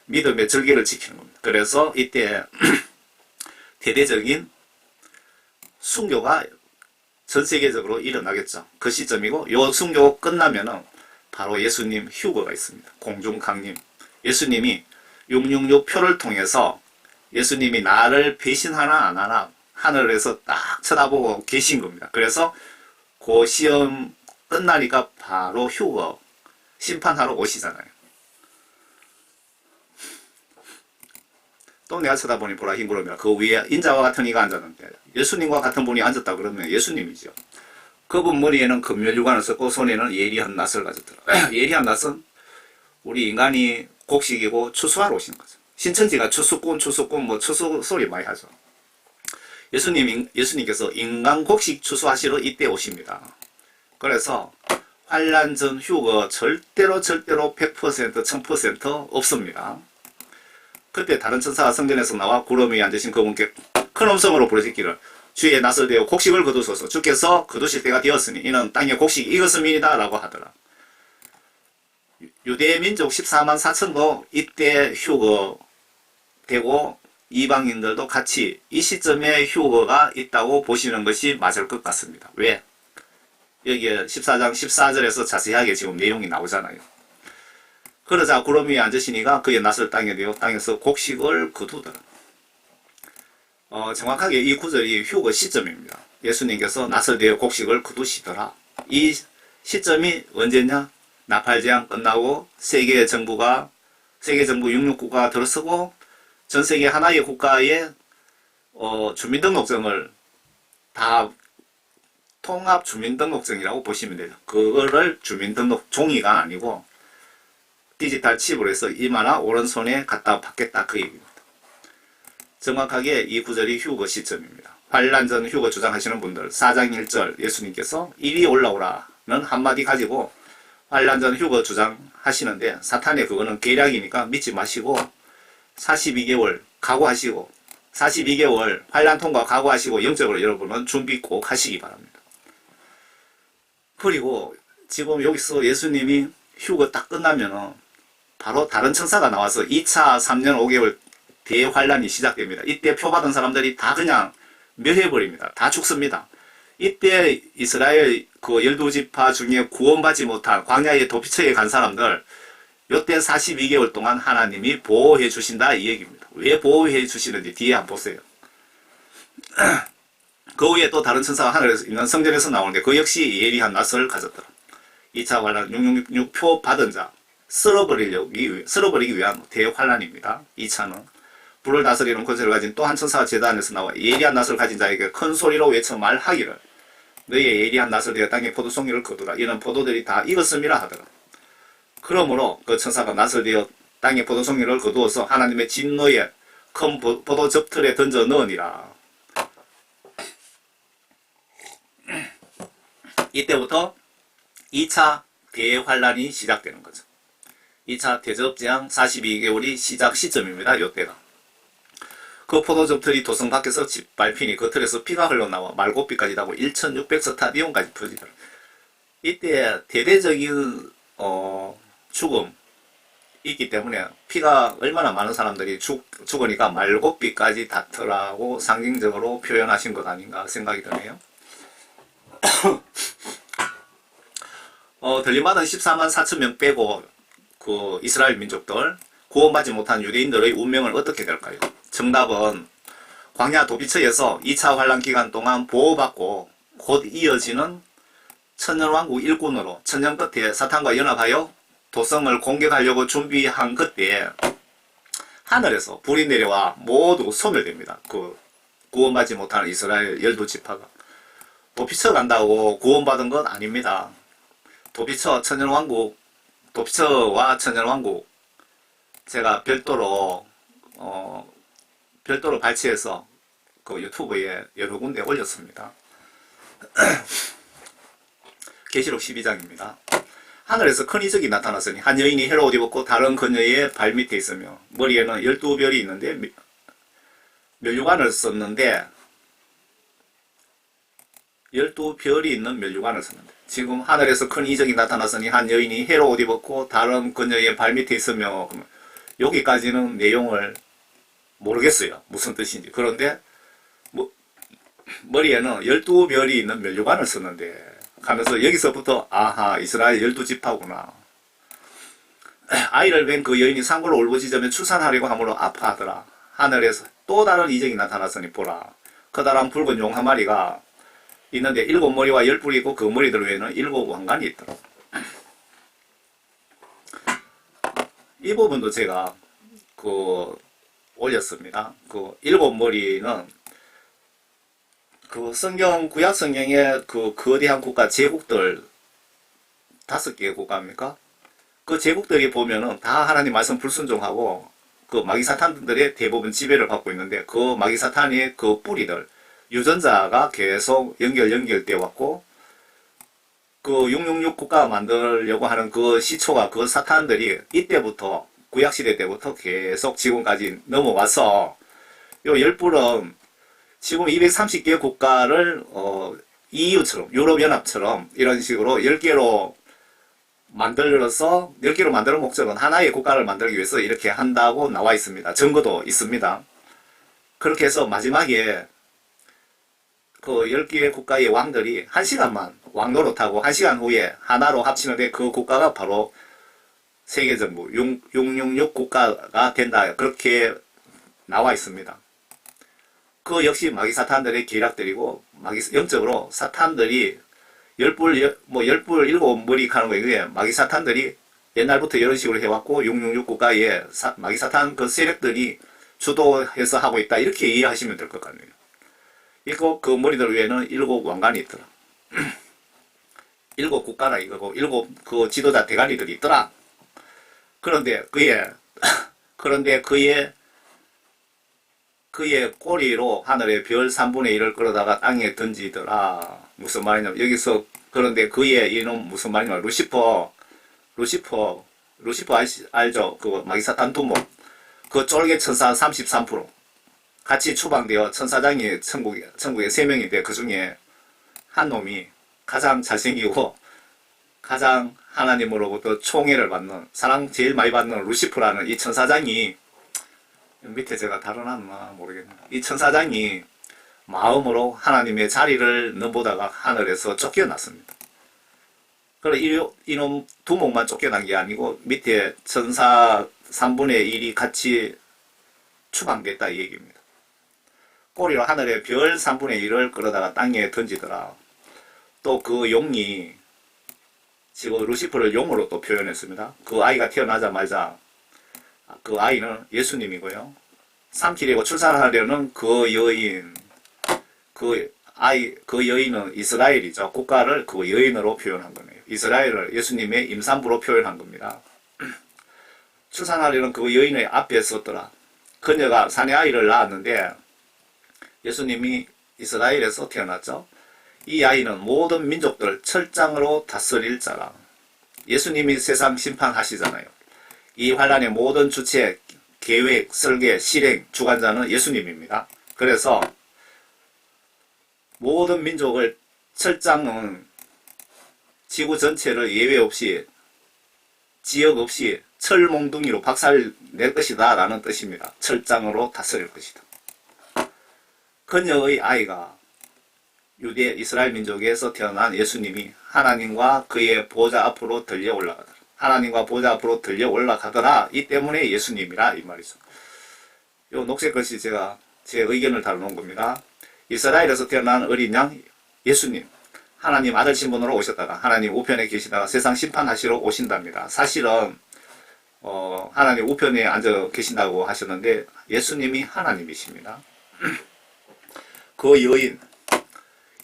믿음의 절개를 지키는 겁니다. 그래서 이때 대대적인 순교가 전 세계적으로 일어나겠죠. 그 시점이고, 요 순교 끝나면은 바로 예수님 휴거가 있습니다. 공중 강림. 예수님이 666표를 통해서 예수님이 나를 배신하나 안 하나 하늘에서 딱 쳐다보고 계신 겁니다. 그래서 그 시험 끝나니까 바로 휴거 심판하러 오시잖아요. 또 내가 쳐다보니 보라 흰 구름이라 그 위에 인자와 같은 이가 앉았는데, 예수님과 같은 분이 앉았다 그러면 예수님이죠. 그분 머리에는 금면유관을 썼고 손에는 예리한 낫을 가졌더라. 예리한 낫은 우리 인간이 곡식이고 추수하러 오시는 거죠. 신천지가 추수꾼 뭐 추수 소리 많이 하죠. 예수님께서 인간 곡식 추수하시러 이때 오십니다. 그래서 환란 전 휴거 절대로 100% 1000% 없습니다. 그때 다른 천사가 성전에서 나와 구름 위에 앉으신 그분께 큰 음성으로 부르짖기를 주의 낯을 대어 곡식을 거두소서. 주께서 거두실 때가 되었으니 이는 땅의 곡식이 익었음이니이다 라고 하더라. 유대 민족 14만 4천도 이때 휴거되고 이방인들도 같이 이 시점에 휴거가 있다고 보시는 것이 맞을 것 같습니다. 왜? 여기에 14장 14절에서 자세하게 지금 내용이 나오잖아요. 그러자 구름 위에 앉으시니가 그의 낯을 땅에 대어 땅에서 곡식을 거두더라. 정확하게 이 구절이 휴거 시점입니다. 예수님께서 낯을 대어 곡식을 거두시더라. 이 시점이 언제냐? 나팔재앙 끝나고 세계 정부 66국가가 들어서고 전 세계 하나의 국가의 주민등록증을 다 통합 주민등록증이라고 보시면 돼요. 그거를 주민등록 종이가 아니고 디지털 칩으로 해서 이마나 오른손에 갖다 받겠다 그 얘기입니다. 정확하게 이 구절이 휴거 시점입니다. 환란 전 휴거 주장하시는 분들 4장 1절 예수님께서 이리 올라오라는 한마디 가지고 환란 전 휴거 주장하시는데 사탄의 그거는 계략이니까 믿지 마시고 42개월 각오하시고 42개월 환란 통과 각오하시고 영적으로 여러분은 준비 꼭 하시기 바랍니다. 그리고 지금 여기서 예수님이 휴거 딱 끝나면은 바로 다른 천사가 나와서 2차 3년 5개월 대환란이 시작됩니다. 이때 표받은 사람들이 다 그냥 멸해버립니다. 다 죽습니다. 이때 이스라엘 그 12지파 중에 구원받지 못한 광야의 도피처에 간 사람들 요때 42개월 동안 하나님이 보호해 주신다 이 얘기입니다. 왜 보호해 주시는지 뒤에 한번 보세요. 그 위에 또 다른 천사가 하늘에서 있는 성전에서 나오는데 그 역시 예리한 낫을 가졌더라. 2차 환란 666표 받은 자 쓸어버리기 위한 대환란입니다. 2차는 불을 다스리는 권세를 가진 또 한 천사가 제단에서 나와 예리한 낫을 가진 자에게 큰 소리로 외쳐 말하기를 너의 예리한 낫을 대어 땅에 포도송이를 거두라. 이는 포도들이 다 익었음이라 하더라. 그러므로 그 천사가 낫을 대어 땅에 포도송이를 거두어서 하나님의 진노에 큰 포도 접틀에 던져 넣으니라. 이때부터 2차 대환란이 시작되는 거죠. 2차 대접재앙 42개월이 시작 시점입니다. 이때가. 그 포도즙틀이 도성 밖에서 짓밟히니 그 틀에서 피가 흘러나와 말고피까지 나고 1600스타디온까지 퍼지더라. 이때 대대적인 죽음 있기 때문에 피가 얼마나 많은 사람들이 죽으니까 말고피까지 닿더라고 상징적으로 표현하신 것 아닌가 생각이 드네요. 들림받은 14만 4천 명 빼고 그 이스라엘 민족들 구원받지 못한 유대인들의 운명은 어떻게 될까요? 정답은 광야 도피처에서 2차 환란 기간 동안 보호받고 곧 이어지는 천년왕국 일꾼으로 천년 끝에 사탄과 연합하여 도성을 공격하려고 준비한 그때에 하늘에서 불이 내려와 모두 소멸됩니다. 그 구원받지 못한 이스라엘 12지파가 도피처 간다고 구원받은 건 아닙니다. 도피처와 천년왕국 제가 별도로 발췌해서 그 유튜브에 여러 군데 올렸습니다. 계시록 12장입니다. 하늘에서 큰 이적이 나타났으니 한 여인이 헬옷 입었고 다른 그녀의 발밑에 있으며 머리에는 12별이 있는데 면류관을 썼는데 12별이 있는 면류관을 썼는데 지금 하늘에서 큰 이적이 나타났으니 한 여인이 해로 옷 입었고 다른 그녀의 발밑에 있으며 여기까지는 내용을 모르겠어요. 무슨 뜻인지. 그런데 머리에는 12별이 있는 면류관을 썼는데 하면서 여기서부터 아하 이스라엘 12지파구나. 아이를 뵌 그 여인이 산골로 울부짖으며 출산하려고 하므로 아파하더라. 하늘에서 또 다른 이적이 나타났으니 보라. 커다란 붉은 용 한 마리가 있는데 7머리와 10뿔이 있고 그 머리들 외에는 7 왕관이 있더라. 이 부분도 제가 올렸습니다. 7머리는 성경, 구약 성경의 거대한 국가, 제국들 5개의 국가입니까? 그 제국들이 보면은 다 하나님 말씀 불순종하고 마귀사탄들의 대부분 지배를 받고 있는데 그 마귀사탄의 뿌리들, 유전자가 계속 연결되어 왔고 666 국가 만들려고 하는 시초가 사탄들이 이때부터 구약시대 때부터 계속 지금까지 넘어와서 요 10불은 지금 230개 국가를 EU처럼 유럽연합처럼 이런 식으로 10개로 만들어서 10개로 만드는 목적은 하나의 국가를 만들기 위해서 이렇게 한다고 나와 있습니다. 증거도 있습니다. 그렇게 해서 마지막에 10개의 국가의 왕들이 1시간만 왕노릇하고 1시간 후에 하나로 합치는데 그 국가가 바로 세계정부 666 국가가 된다. 그렇게 나와 있습니다. 역시 마귀사탄들의 계략들이고 영적으로 사탄들이 10불 7머리 하는 거예요. 마귀사탄들이 옛날부터 이런 식으로 해왔고 666 국가에 마귀사탄 세력들이 주도해서 하고 있다. 이렇게 이해하시면 될 것 같네요. 이거 머리들 외에는 7 왕관이 있더라. 7 국가라 이거고 7 지도자 대가리들이 있더라. 그런데 그의 꼬리로 하늘의 별 3분의 1을 끌어다가 땅에 던지더라. 무슨 말이냐면 여기서 그런데 그의 이놈 무슨 말이냐면 루시퍼 알죠? 마귀사탄 두목 쫄개 천사 33% 같이 추방되어 천사장이 천국에 3명인데 그 중에 한 놈이 가장 잘생기고 가장 하나님으로부터 총애를 받는 사랑 제일 많이 받는 루시퍼라는 이 천사장이 밑에 제가 다뤄놨나 모르겠네. 이 천사장이 마음으로 하나님의 자리를 넘보다가 하늘에서 쫓겨났습니다. 그래서 이놈 두목만 쫓겨난 게 아니고 밑에 천사 3분의 1이 같이 추방됐다 이 얘기입니다. 꼬리로 하늘의 별 3분의 1을 끌어다가 땅에 던지더라. 또 용이 지금 루시퍼를 용으로 또 표현했습니다. 아이가 태어나자마자 아이는 예수님이고요. 삼키려고 출산하려는 여인, 여인은 이스라엘이죠. 국가를 여인으로 표현한 거네요. 이스라엘을 예수님의 임산부로 표현한 겁니다. 출산하려는 여인의 앞에 섰더라. 그녀가 사내 아이를 낳았는데 예수님이 이스라엘에서 태어났죠. 이 아이는 모든 민족들 철장으로 다스릴 자라. 예수님이 세상 심판하시잖아요. 이 환란의 모든 주체, 계획, 설계, 실행, 주관자는 예수님입니다. 그래서 모든 민족을 철장은 지구 전체를 예외 없이 지역 없이 철몽둥이로 박살낼 것이다 라는 뜻입니다. 철장으로 다스릴 것이다. 그녀의 아이가 유대 이스라엘 민족에서 태어난 예수님이 하나님과 그의 보좌 앞으로 들려 올라가더라. 하나님과 보좌 앞으로 들려 올라가더라. 이 때문에 예수님이라 이 말이죠. 요 녹색 것이 제가 제 의견을 다뤄놓은 겁니다. 이스라엘에서 태어난 어린 양 예수님, 하나님 아들 신분으로 오셨다가 하나님 우편에 계시다가 세상 심판하시러 오신답니다. 사실은 하나님 우편에 앉아 계신다고 하셨는데 예수님이 하나님이십니다. 여인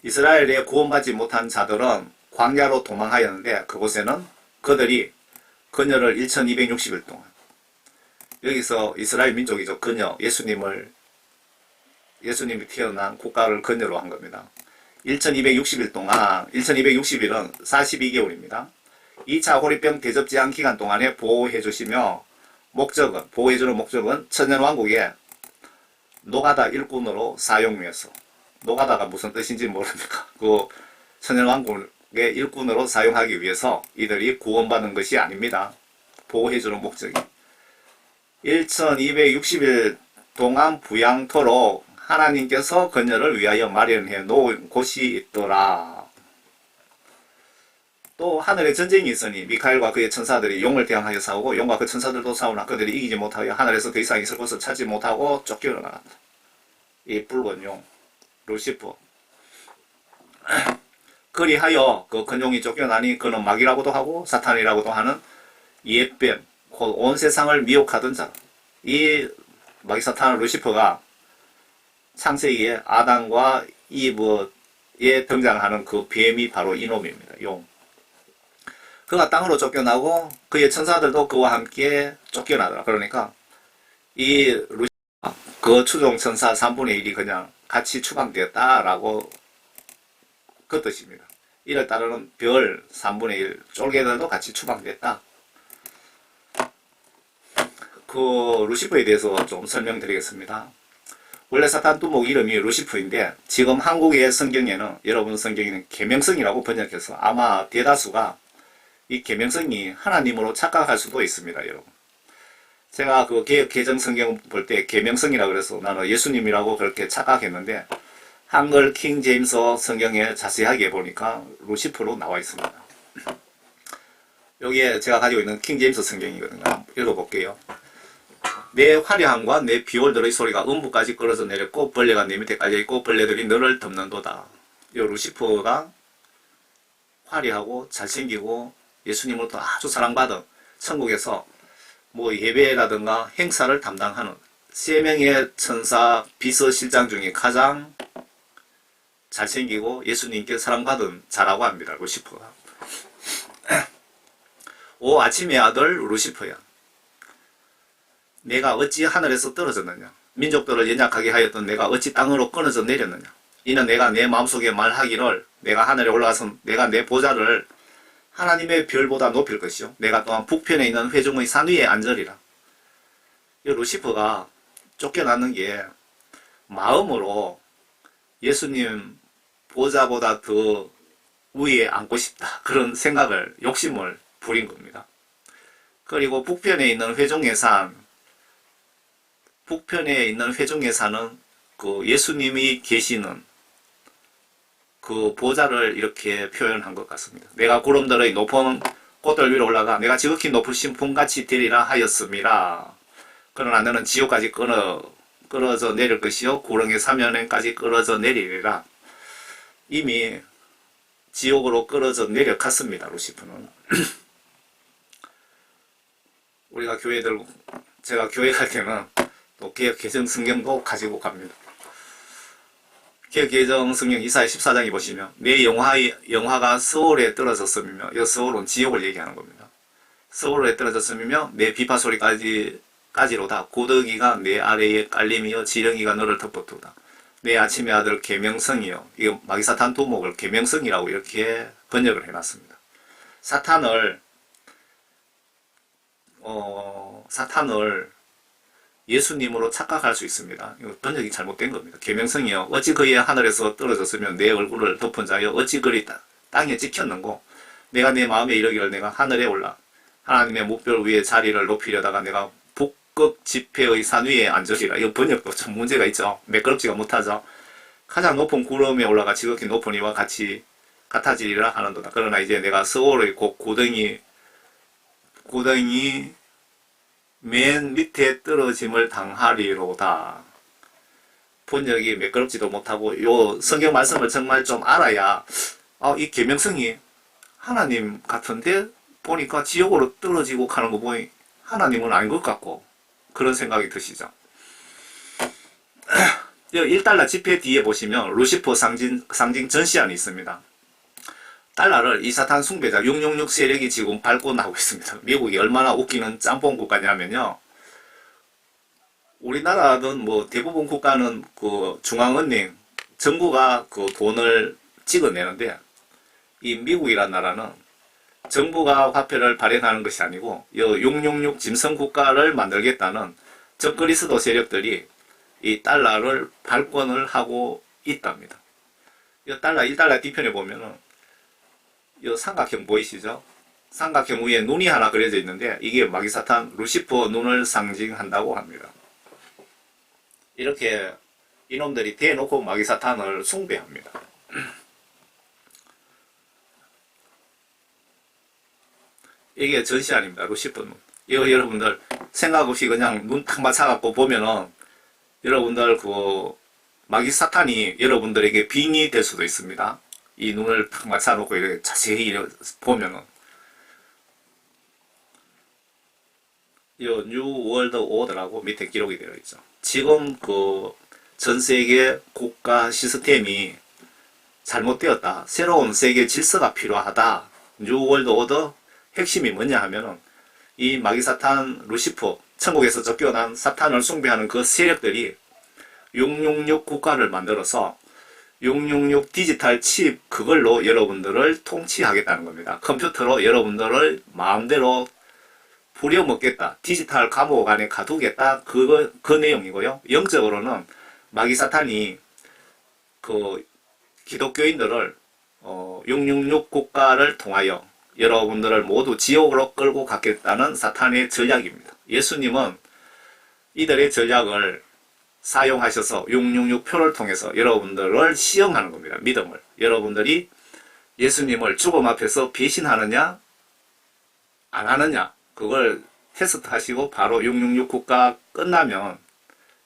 이스라엘에 구원받지 못한 자들은 광야로 도망하였는데 그곳에는 그들이 그녀를 1260일 동안 여기서 이스라엘 민족이죠. 그녀 예수님이 태어난 국가를 그녀로 한 겁니다. 1260일 동안 1260일은 42개월입니다. 2차 호리병 대접 제한 기간 동안에 보호해 주시며 보호해 주는 목적은 천년왕국에 노가다 일꾼으로 사용해서, 노가다가 무슨 뜻인지 모릅니까? 그 천연왕국의 일꾼으로 사용하기 위해서 이들이 구원받은 것이 아닙니다. 보호해주는 목적이. 1260일 동안 부양토록 하나님께서 그녀를 위하여 마련해 놓은 곳이 있더라. 또 하늘에 전쟁이 있으니 미카엘과 그의 천사들이 용을 대항하여 싸우고 용과 그 천사들도 싸우나 그들이 이기지 못하여 하늘에서 더 이상 있을 곳을 찾지 못하고 쫓겨나간다. 이 붉은 용 루시퍼. 그리하여 그 큰 용이 쫓겨나니 그는 마귀라고도 하고 사탄이라고도 하는 옛뱀 곧 온 세상을 미혹하던 자라. 이 마귀 사탄 루시퍼가 창세기에 아담과 이브에 등장하는 그 뱀이 바로 이놈입니다. 용. 그가 땅으로 쫓겨나고 그의 천사들도 그와 함께 쫓겨나더라. 그러니까 이 루시퍼가 그 추종 천사 3분의 1이 그냥 같이 추방되었다라고 그 뜻입니다. 이를 따르는 별 3분의 1 쫄개들도 같이 추방됐다. 그 루시퍼에 대해서 좀 설명드리겠습니다. 원래 사탄 두목 이름이 루시퍼인데 지금 한국의 성경에는 여러분 성경에는 계명성이라고 번역해서 아마 대다수가 이 계명성이 하나님으로 착각할 수도 있습니다. 여러분. 제가 그 개혁 개정 성경 볼 때 계명성이라 그래서 나는 예수님이라고 그렇게 착각했는데 한글 킹 제임스 성경에 자세하게 보니까 루시퍼로 나와 있습니다. 여기에 제가 가지고 있는 킹 제임스 성경이거든요. 한번 읽어볼게요. 내 화려함과 내 비올들의 소리가 음부까지 끌어져 내렸고 벌레가 내 밑에 깔려있고 벌레들이 너를 덮는도다. 이 루시퍼가 화려하고 잘생기고 예수님으로부터 아주 사랑받은 천국에서 뭐 예배라든가 행사를 담당하는 3명의 천사 비서실장 중에 가장 잘생기고 예수님께 사랑받은 자라고 합니다. 루시퍼가. 오 아침의 아들 루시퍼야. 내가 어찌 하늘에서 떨어졌느냐. 민족들을 연약하게 하였던 내가 어찌 땅으로 끊어져 내렸느냐. 이는 내가 내 마음속에 말하기를 내가 하늘에 올라가서 내가 내 보좌를 하나님의 별보다 높일 것이요. 내가 또한 북편에 있는 회중의 산 위에 앉으리라. 이 루시퍼가 쫓겨나는 게 마음으로 예수님 보좌보다 더 위에 앉고 싶다. 그런 생각을, 욕심을 부린 겁니다. 그리고 북편에 있는 회중의 산, 북편에 있는 회중의 산은 그 예수님이 계시는 그 보좌를 이렇게 표현한 것 같습니다. 내가 구름들의 높은 꽃들 위로 올라가 내가 지극히 높으신 품같이 되리라 하였음이라. 그러나 너는 지옥까지 끌어져 내릴 것이요 구렁의 사면에까지 끌어져 내리리라. 이미 지옥으로 끌어져 내려갔습니다. 루시퍼는. 우리가 제가 교회 갈 때는 또 개혁 개정 성경도 가지고 갑니다. 개혁 개정 성경 이사야 14장에 보시면 내 영화가 서울에 떨어졌음이며, 이 서울은 지옥을 얘기하는 겁니다. 서울에 떨어졌음이며 내 비파 소리까지로다. 고더기가 내 아래에 깔림이여 지렁이가 너를 덮어두다. 내 아침의 아들 계명성이요. 이거 마귀사탄 두목을 계명성이라고 이렇게 번역을 해놨습니다. 사탄을 예수님으로 착각할 수 있습니다. 이거 번역이 잘못된 겁니다. 계명성이요. 어찌 그의 하늘에서 떨어졌으면 내 얼굴을 덮은 자여 어찌 그리 땅에 찍혔는고. 내가 내 마음에 이르기를 내가 하늘에 올라 하나님의 묵별 위에 자리를 높이려다가 내가 북극 지폐의 산 위에 앉으리라. 이거 번역도 좀 문제가 있죠. 매끄럽지가 못하죠. 가장 높은 구름에 올라가 지극히 높은 이와 같이 같아지리라 하는도다. 그러나 이제 내가 서울의 고덩이 맨 밑에 떨어짐을 당하리로다. 번역이 매끄럽지도 못하고 요 성경 말씀을 정말 좀 알아야 이 계명성이 하나님 같은데 보니까 지옥으로 떨어지고 가는 거 보니 하나님은 아닌 것 같고 그런 생각이 드시죠. 1달러 지폐 뒤에 보시면 루시퍼 상징 전시안이 있습니다. 달러를 이 사탄 숭배자 666 세력이 지금 밟고 나오고 있습니다. 미국이 얼마나 웃기는 짬뽕 국가냐면요. 우리나라든 뭐 대부분 국가는 그 중앙은행, 정부가 그 돈을 찍어내는데 이 미국이란 나라는 정부가 화폐를 발행하는 것이 아니고 666 짐승 국가를 만들겠다는 적그리스도 세력들이 이 달러를 발권을 하고 있답니다. 이 달러 1달러 뒤편에 보면은 이 삼각형 보이시죠? 삼각형 위에 눈이 하나 그려져 있는데 이게 마귀사탄 루시퍼 눈을 상징한다고 합니다. 이렇게 이놈들이 대놓고 마귀사탄을 숭배합니다. 이게 전시안입니다. 루시퍼 눈. 이거 여러분들 생각 없이 그냥 눈 탁 맞춰갖고 보면은 여러분들 그 마귀사탄이 여러분들에게 빙이 될 수도 있습니다. 이 눈을 탁 맞춰놓고 이렇게 자세히 보면은 이 뉴 월드 오더라고 밑에 기록이 되어 있죠. 지금 그 전 세계 국가 시스템이 잘못되었다. 새로운 세계 질서가 필요하다. 뉴 월드 오더 핵심이 뭐냐 하면은 이 마귀사탄 루시퍼 천국에서 쫓겨난 사탄을 숭배하는 그 세력들이 666 국가를 만들어서 666 디지털 칩 그걸로 여러분들을 통치하겠다는 겁니다. 컴퓨터로 여러분들을 마음대로 부려먹겠다. 디지털 감옥 안에 가두겠다. 그 내용이고요. 영적으로는 마귀사탄이 그 기독교인들을 666 국가를 통하여 여러분들을 모두 지옥으로 끌고 가겠다는 사탄의 전략입니다. 예수님은 이들의 전략을 사용하셔서 666 표를 통해서 여러분들을 시험하는 겁니다. 믿음을. 여러분들이 예수님을 죽음 앞에서 배신하느냐 안 하느냐 그걸 테스트 하시고 바로 666 국가 끝나면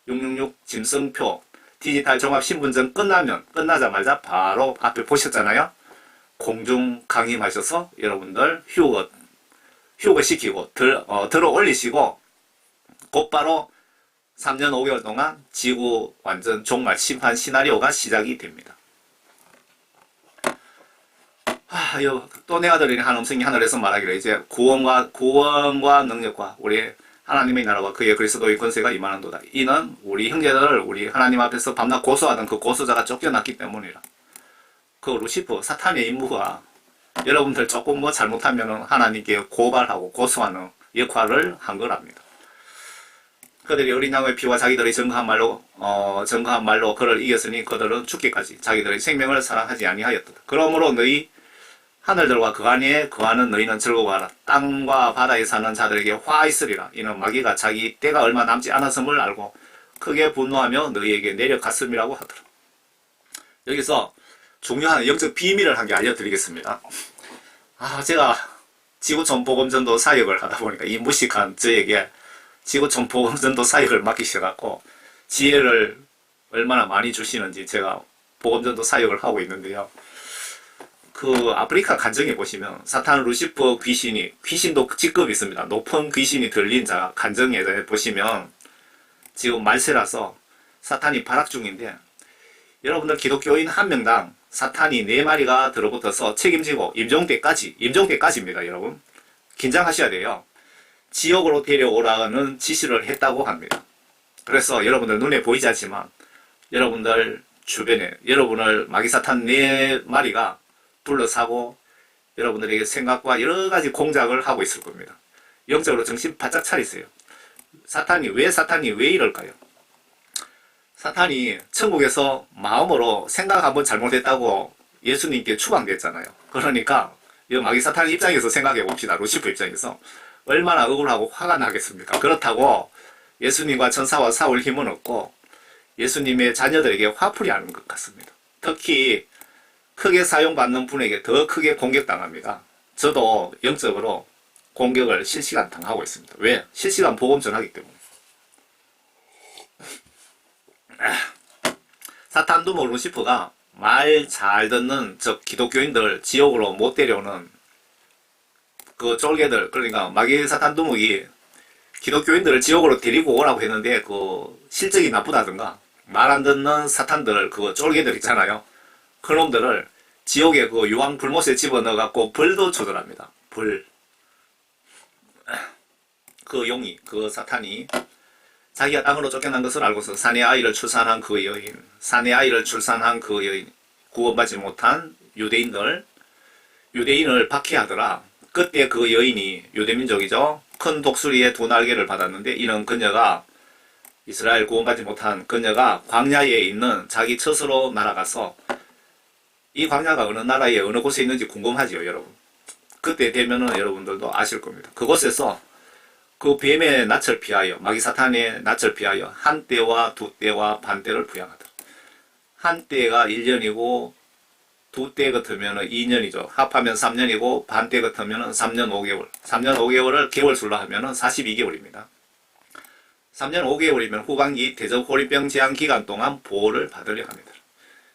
666 짐승표 디지털 종합신분증 끝나자마자 바로 앞에 보셨잖아요. 공중 강림하셔서 여러분들 휴거시키고 들어 올리시고 곧바로 3년 5개월 동안 지구 완전 종말 심판 시나리오가 시작이 됩니다. 또 내가 드리는 한 음성이 하늘에서 말하기를 이제 구원과 능력과 우리 하나님의 나라와 그의 그리스도의 권세가 임하는도다. 이는 우리 형제들을 우리 하나님 앞에서 밤낮 고소하던 그 고소자가 쫓겨났기 때문이라. 그 루시퍼 사탄의 임무가 여러분들 조금 뭐 잘못하면 하나님께 고발하고 고소하는 역할을 한 거랍니다. 그들이 어린 양의 피와 자기들의 증거한 말로 그를 이겼으니 그들은 죽기까지 자기들의 생명을 사랑하지 아니하였다. 그러므로 너희 하늘들과 그 안에 거하는 너희는 즐거워하라. 땅과 바다에 사는 자들에게 화 있으리라. 이는 마귀가 자기 때가 얼마 남지 않았음을 알고 크게 분노하며 너희에게 내려갔음이라고 하더라. 여기서 중요한 영적 비밀을 한 개 알려드리겠습니다. 제가 지구촌 복음전도 사역을 하다 보니까 이 무식한 저에게 지구촌 복음전도 사역을 맡기셔갖고 지혜를 얼마나 많이 주시는지 제가 복음전도 사역을 하고 있는데요. 그 아프리카 간정에 보시면 사탄 루시퍼 귀신도 직급이 있습니다. 높은 귀신이 들린 자 간정에 보시면 지금 말세라서 사탄이 발악 중인데 여러분들 기독교인 한 명당 사탄이 4마리가 들어붙어서 책임지고 임종대까지입니다. 여러분 긴장하셔야 돼요. 지옥으로 데려오라는 지시를 했다고 합니다. 그래서 여러분들 눈에 보이지 않지만 여러분들 주변에 여러분을 마귀사탄 4마리가 둘러싸고 여러분들에게 생각과 여러가지 공작을 하고 있을 겁니다. 영적으로 정신 바짝 차리세요. 왜 사탄이 왜 이럴까요? 사탄이 천국에서 마음으로 생각 한번 잘못했다고 예수님께 추방됐잖아요. 그러니까 이 마귀사탄 입장에서 생각해 봅시다. 루시퍼 입장에서 얼마나 억울하고 화가 나겠습니까? 그렇다고 예수님과 천사와 싸울 힘은 없고 예수님의 자녀들에게 화풀이 하는 것 같습니다. 특히 크게 사용받는 분에게 더 크게 공격당합니다. 저도 영적으로 공격을 실시간 당하고 있습니다. 왜? 실시간 복음 전하기 때문에. 사탄 두목 루시퍼가 말 잘 듣는 즉 기독교인들 지옥으로 못 데려오는 그 쫄개들, 그러니까 마귀 사탄 두목이 기독교인들을 지옥으로 데리고 오라고 했는데 그 실적이 나쁘다든가 말 안 듣는 사탄들 그 쫄개들 있잖아요. 그놈들을 지옥에 그 유황 불못에 집어넣어갖고 벌도 조절합니다. 벌. 그 용이, 그 사탄이 자기가 땅으로 쫓겨난 것을 알고서 사내 아이를 출산한 그 여인, 구원받지 못한 유대인을 박해하더라. 그때 그 여인이 유대민족이죠. 큰 독수리의 2날개를 받았는데 이는 그녀가 이스라엘 구원받지 못한 그녀가 광야에 있는 자기 처소로 날아가서 이 광야가 어느 나라에 어느 곳에 있는지 궁금하지요, 여러분. 그때 되면은 여러분들도 아실 겁니다. 그곳에서 그 뱀의 낯을 피하여 마귀 사탄의 낯을 피하여 한 때와 두 때와 반 때를 부양하더라. 한 때가 1년이고 두 때 같으면 2년이죠. 합하면 3년이고 반 때 같으면 3년 5개월. 3년 5개월을 개월술로 하면 42개월입니다. 3년 5개월이면 후반기 대적호리병 제한 기간 동안 보호를 받으려 합니다.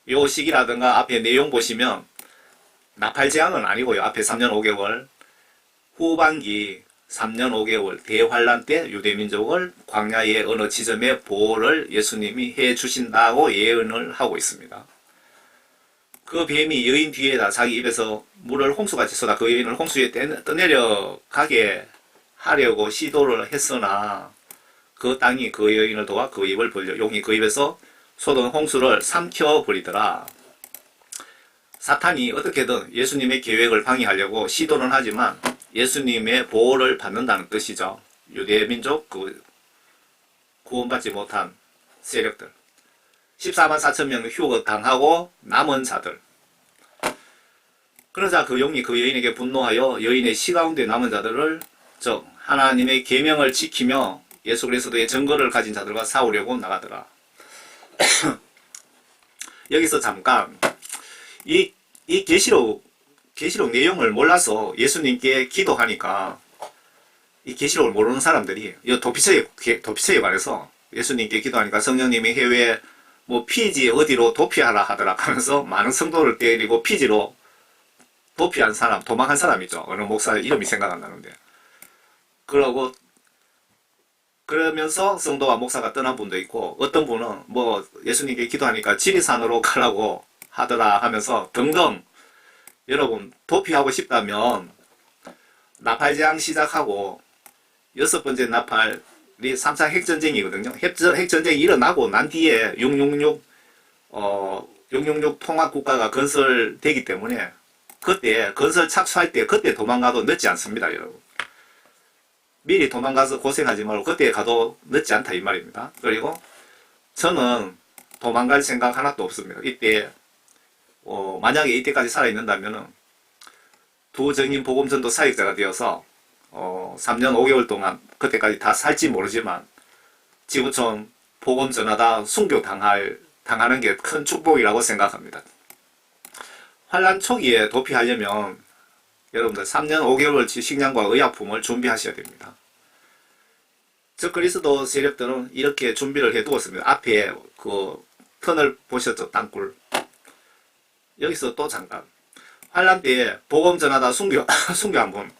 요 시기라든가 앞에 내용 보시면 나팔 제한은 아니고요. 앞에 3년 5개월, 후반기 3년 5개월 대환란 때 유대민족을 광야의 어느 지점에 보호를 예수님이 해주신다고 예언을 하고 있습니다. 그 뱀이 여인 뒤에다 자기 입에서 물을 홍수같이 쏟아 그 여인을 홍수에 떠내려가게 하려고 시도를 했으나 그 땅이 그 여인을 도와 그 입을 벌려 용이 그 입에서 쏟은 홍수를 삼켜버리더라. 사탄이 어떻게든 예수님의 계획을 방해하려고 시도는 하지만 예수님의 보호를 받는다는 뜻이죠. 유대민족 그 구원받지 못한 세력들 14만 4천 명 휴거당하고 남은 자들. 그러자 그 용이 그 여인에게 분노하여 여인의 시 가운데 남은 자들을 즉 하나님의 계명을 지키며 예수 그리스도의 증거를 가진 자들과 싸우려고 나가더라. 여기서 잠깐 이 계시록 내용을 몰라서 예수님께 기도하니까 이 계시록을 모르는 사람들이 이 도피처에 관해서 예수님께 기도하니까 성령님이 해외에 뭐 피지 어디로 도피하라 하더라 하면서 많은 성도를 때리고 피지로 도피한 사람, 도망한 사람 있죠. 어느 목사 이름이 생각 안 나는데. 그러면서 성도와 목사가 떠난 분도 있고, 어떤 분은 뭐 예수님께 기도하니까 지리산으로 가라고 하더라 하면서 등등. 여러분, 도피하고 싶다면 나팔제왕 시작하고 6번째 나팔이 3차 핵전쟁이거든요. 핵전쟁이 일어나고 난 뒤에 666 통합국가가 건설되기 때문에 그때 건설 착수할 때 그때 도망가도 늦지 않습니다, 여러분. 미리 도망가서 고생하지 말고 그때 가도 늦지 않다 이 말입니다. 그리고 저는 도망갈 생각 하나도 없습니다. 이때 만약에 이때까지 살아있는다면은 두 증인 복음전도 사역자가 되어서 3년 5개월 동안 그때까지 다 살지 모르지만 지구촌 복음전하다 순교 당하는 게 큰 축복이라고 생각합니다. 환란 초기에 도피하려면 여러분들 3년 5개월치 식량과 의약품을 준비하셔야 됩니다. 저 그리스도 세력들은 이렇게 준비를 해두었습니다. 앞에 그 턴을 보셨죠? 땅굴. 여기서 또 잠깐 환란 때에 복음 전하다 순교 한번.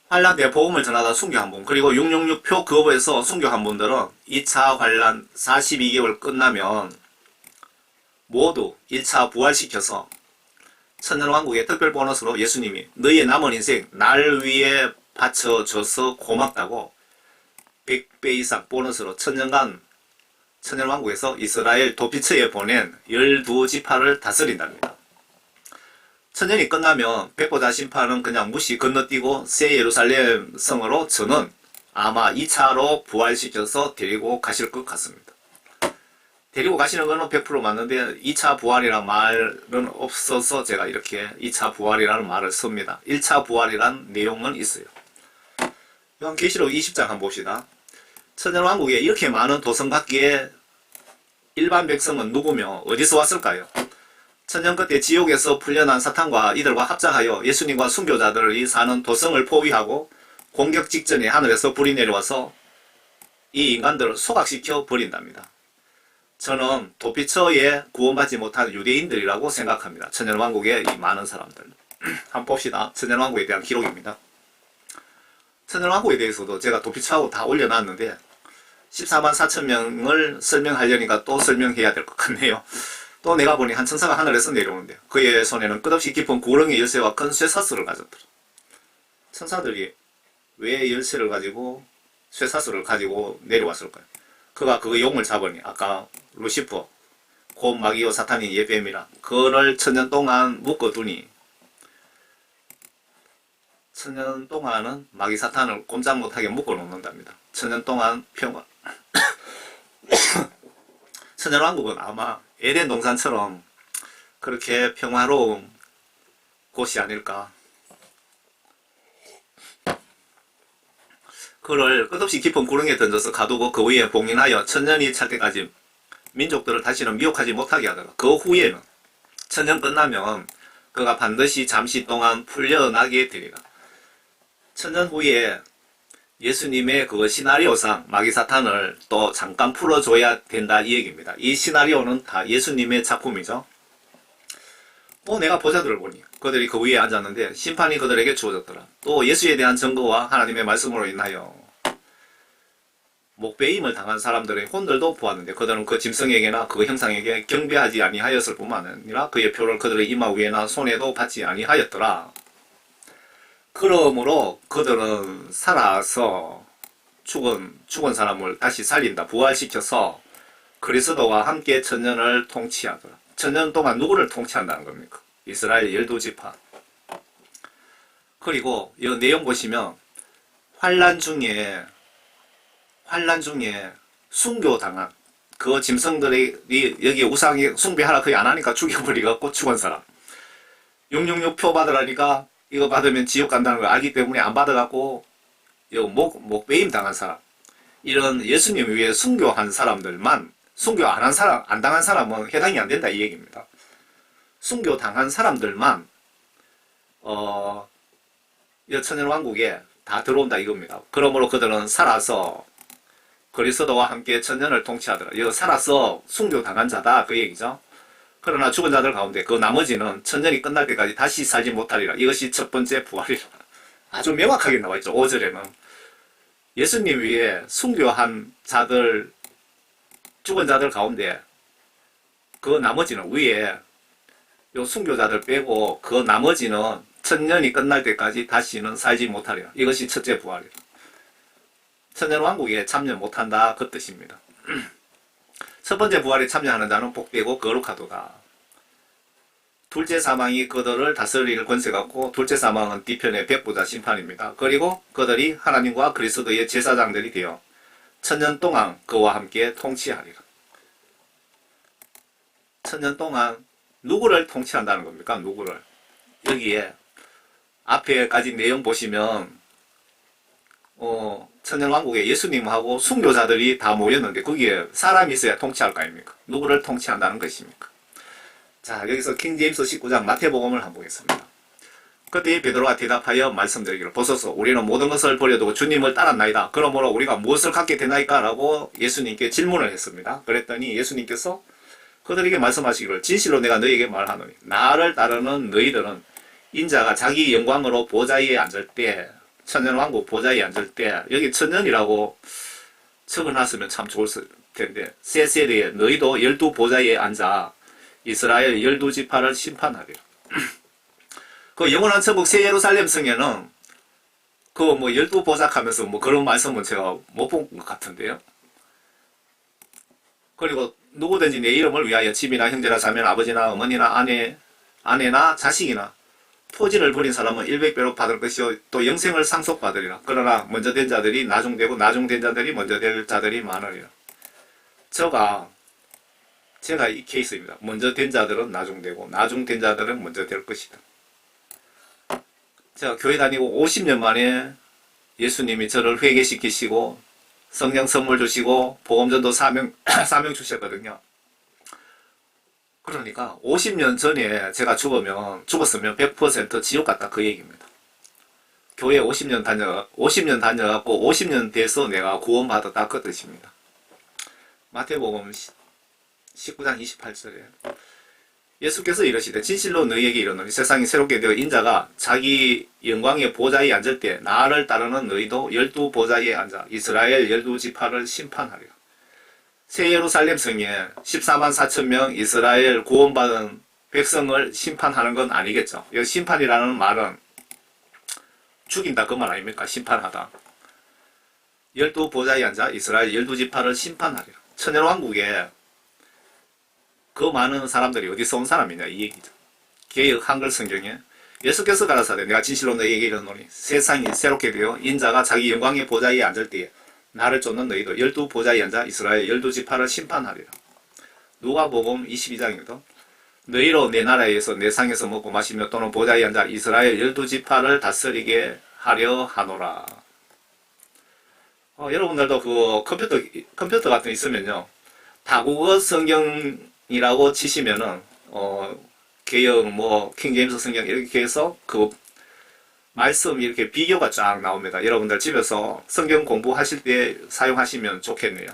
환란 때 복음을 전하다 순교 한 분, 그리고 666표 거부해서 순교 한 분들은 2차 환란 42개월 끝나면 모두 1차 부활시켜서 천년왕국의 특별 보너스로 예수님이 너희의 남은 인생 날 위해 바쳐줘서 고맙다고 100배 이상 보너스로 천년왕국에서 이스라엘 도피처에 보낸 12지파를 다스린답니다. 천년이 끝나면 백보자 심판은 그냥 무시 건너뛰고 새 예루살렘 성으로 저는 아마 2차로 부활시켜서 데리고 가실 것 같습니다. 데리고 가시는 거는 100% 맞는데 2차 부활이라는 말은 없어서 제가 이렇게 2차 부활이라는 말을 씁니다. 1차 부활이라는 내용은 있어요. 이건 계시록 20장 한번 봅시다. 천년왕국에 이렇게 많은 도성 갖기에 일반 백성은 누구며 어디서 왔을까요? 천년 끝에 지옥에서 풀려난 사탄과 이들과 합작하여 예수님과 순교자들이 사는 도성을 포위하고 공격 직전에 하늘에서 불이 내려와서 이 인간들을 소각시켜 버린답니다. 저는 도피처에 구원받지 못한 유대인들이라고 생각합니다. 천년왕국의 이 많은 사람들. 한번 봅시다. 천년왕국에 대한 기록입니다. 천년왕국에 대해서도 제가 도피처하고 다 올려놨는데 14만 4천 명을 설명하려니까 또 설명해야 될 것 같네요. 또 내가 보니 한 천사가 하늘에서 내려오는데 그의 손에는 끝없이 깊은 구렁이 열쇠와 큰 쇠사슬을 가졌더라. 천사들이 왜 열쇠를 가지고 쇠사슬을 가지고 내려왔을까요? 그가 그 용을 잡으니 아까 루시퍼 곧 마귀요 사탄이 예뱀이라. 그를 천년 동안 묶어두니 천년 동안은 마귀 사탄을 꼼짝 못하게 묶어놓는답니다. 천년 동안 평화. 천년왕국은 아마 에덴 동산처럼 그렇게 평화로운 곳이 아닐까. 그를 끝없이 깊은 구렁에 던져서 가두고 그 위에 봉인하여 천년이 찰 때까지 민족들을 다시는 미혹하지 못하게 하더라. 그 후에는 천년 끝나면 그가 반드시 잠시 동안 풀려나게 되리라. 천년 후에 예수님의 그 시나리오상 마귀 사탄을 또 잠깐 풀어줘야 된다 이 얘기입니다. 이 시나리오는 다 예수님의 작품이죠. 또 내가 보자들을 보니 그들이 그 위에 앉았는데 심판이 그들에게 주어졌더라. 또 예수에 대한 증거와 하나님의 말씀으로 인하여 목배임을 당한 사람들의 혼들도 보았는데 그들은 그 짐승에게나 그 형상에게 경배하지 아니하였을 뿐만 아니라 그의 표를 그들의 이마 위에나 손에도 받지 아니하였더라. 그러므로 그들은 살아서 죽은 사람을 다시 살린다. 부활시켜서 그리스도와 함께 천년을 통치하더라. 천년 동안 누구를 통치한다는 겁니까? 이스라엘 12지파. 그리고 이 내용 보시면 환란 중에 순교당한 그 짐승들이 여기 우상이 숭배하라 거의 안 하니까 죽여버리갖고 죽은 사람. 666표 받으라니까 이거 받으면 지옥 간다는 걸 알기 때문에 안 받아갖고 목배임 당한 사람. 이런 예수님 위에 순교한 사람들만, 순교 안 당한 사람은 해당이 안 된다 이 얘기입니다. 순교 당한 사람들만 천년왕국에 다 들어온다 이겁니다. 그러므로 그들은 살아서 그리스도와 함께 천년을 통치하더라. 이거 살아서 순교 당한 자다 그 얘기죠. 그러나 죽은 자들 가운데 그 나머지는 천년이 끝날 때까지 다시 살지 못하리라. 이것이 첫 번째 부활이라. 아주 명확하게 나와있죠. 5절에는 예수님 위에 순교한 자들, 죽은 자들 가운데 그 나머지는 위에 요 순교자들 빼고 그 나머지는 천년이 끝날 때까지 다시는 살지 못하리라. 이것이 첫째 부활이라. 천년왕국에 참여 못한다 그 뜻입니다. 첫 번째 부활에 참여하는 자는 복되고 거룩하도다. 둘째 사망이 그들을 다스릴 권세 갖고 둘째 사망은 뒤편의 백부자 심판입니다. 그리고 그들이 하나님과 그리스도의 제사장들이 되어 천년 동안 그와 함께 통치하리라. 천년 동안 누구를 통치한다는 겁니까? 누구를? 여기에 앞에까지 내용 보시면 천년왕국에 예수님하고 순교자들이 다 모였는데 거기에 사람이 있어야 통치할 거 아닙니까? 누구를 통치한다는 것입니까? 자, 여기서 킹제임스 19장 마태복음을 한번 보겠습니다. 그때 베드로가 대답하여 말씀드리기를 보소서 우리는 모든 것을 버려두고 주님을 따랐나이다. 그러므로 우리가 무엇을 갖게 되나이까? 라고 예수님께 질문을 했습니다. 그랬더니 예수님께서 그들에게 말씀하시기를 진실로 내가 너희에게 말하노니 나를 따르는 너희들은 인자가 자기 영광으로 보좌에 앉을 때 천년왕국 보좌에 앉을 때 여기 천년이라고 적어놨으면 참 좋을 텐데 새 세대에 너희도 12보좌에 앉아 이스라엘 12지파를 심판하리라. 그 영원한 천국 새 예루살렘 성에는 그 뭐 12보좌 하면서 뭐 그런 말씀은 제가 못 본 것 같은데요. 그리고 누구든지 내 이름을 위하여 집이나 형제나 자매나 아버지나 어머니나 아내나 자식이나 토지를 버린 사람은 100배로 받을 것이요 또 영생을 상속받으리라. 그러나 먼저 된 자들이 나중되고 나중된 자들이 먼저 될 자들이 많으리라. 제가 이 케이스입니다. 먼저 된 자들은 나중되고 나중된 자들은 먼저 될 것이다. 제가 교회 다니고 50년 만에 예수님이 저를 회개시키시고 성령 선물 주시고 복음전도 사명 주셨거든요. 그러니까 50년 전에 제가 죽었으면 100% 지옥 같다 그 얘기입니다. 교회 50년 다녀갖고 50년 돼서 내가 구원받았다 그 뜻입니다. 마태복음 19장 28절에 예수께서 이러시되 진실로 너희에게 이르노니 세상이 새롭게 되어 인자가 자기 영광의 보좌에 앉을 때 나를 따르는 너희도 12보좌에 앉아 이스라엘 12지파를 심판하리라. 새 예루살렘 성에 14만 4천 명 이스라엘 구원받은 백성을 심판하는 건 아니겠죠. 이 심판이라는 말은 죽인다 그 말 아닙니까? 심판하다. 12보좌에 앉아 이스라엘 12지파를 심판하리라. 천년왕국에 그 많은 사람들이 어디서 온 사람이냐 이 얘기죠. 개역 한글 성경에 예수께서 가라사대 내가 진실로 너희에게 이르노니 세상이 새롭게 되어 인자가 자기 영광의 보좌에 앉을 때에 나를 쫓는 너희도 12보좌에 앉아 이스라엘 12지파를 심판하리라. 누가복음 22장이거든. 너희로 내 나라에서 내 상에서 먹고 마시며 또는 보좌에 앉아 이스라엘 12지파를 다스리게 하려 하노라. 여러분들도 그 컴퓨터 같은 거 있으면요. 다국어 성경이라고 치시면은, 개역, 킹제임스 성경 이렇게 해서 그 말씀 이렇게 비교가 쫙 나옵니다. 여러분들 집에서 성경 공부하실 때 사용하시면 좋겠네요.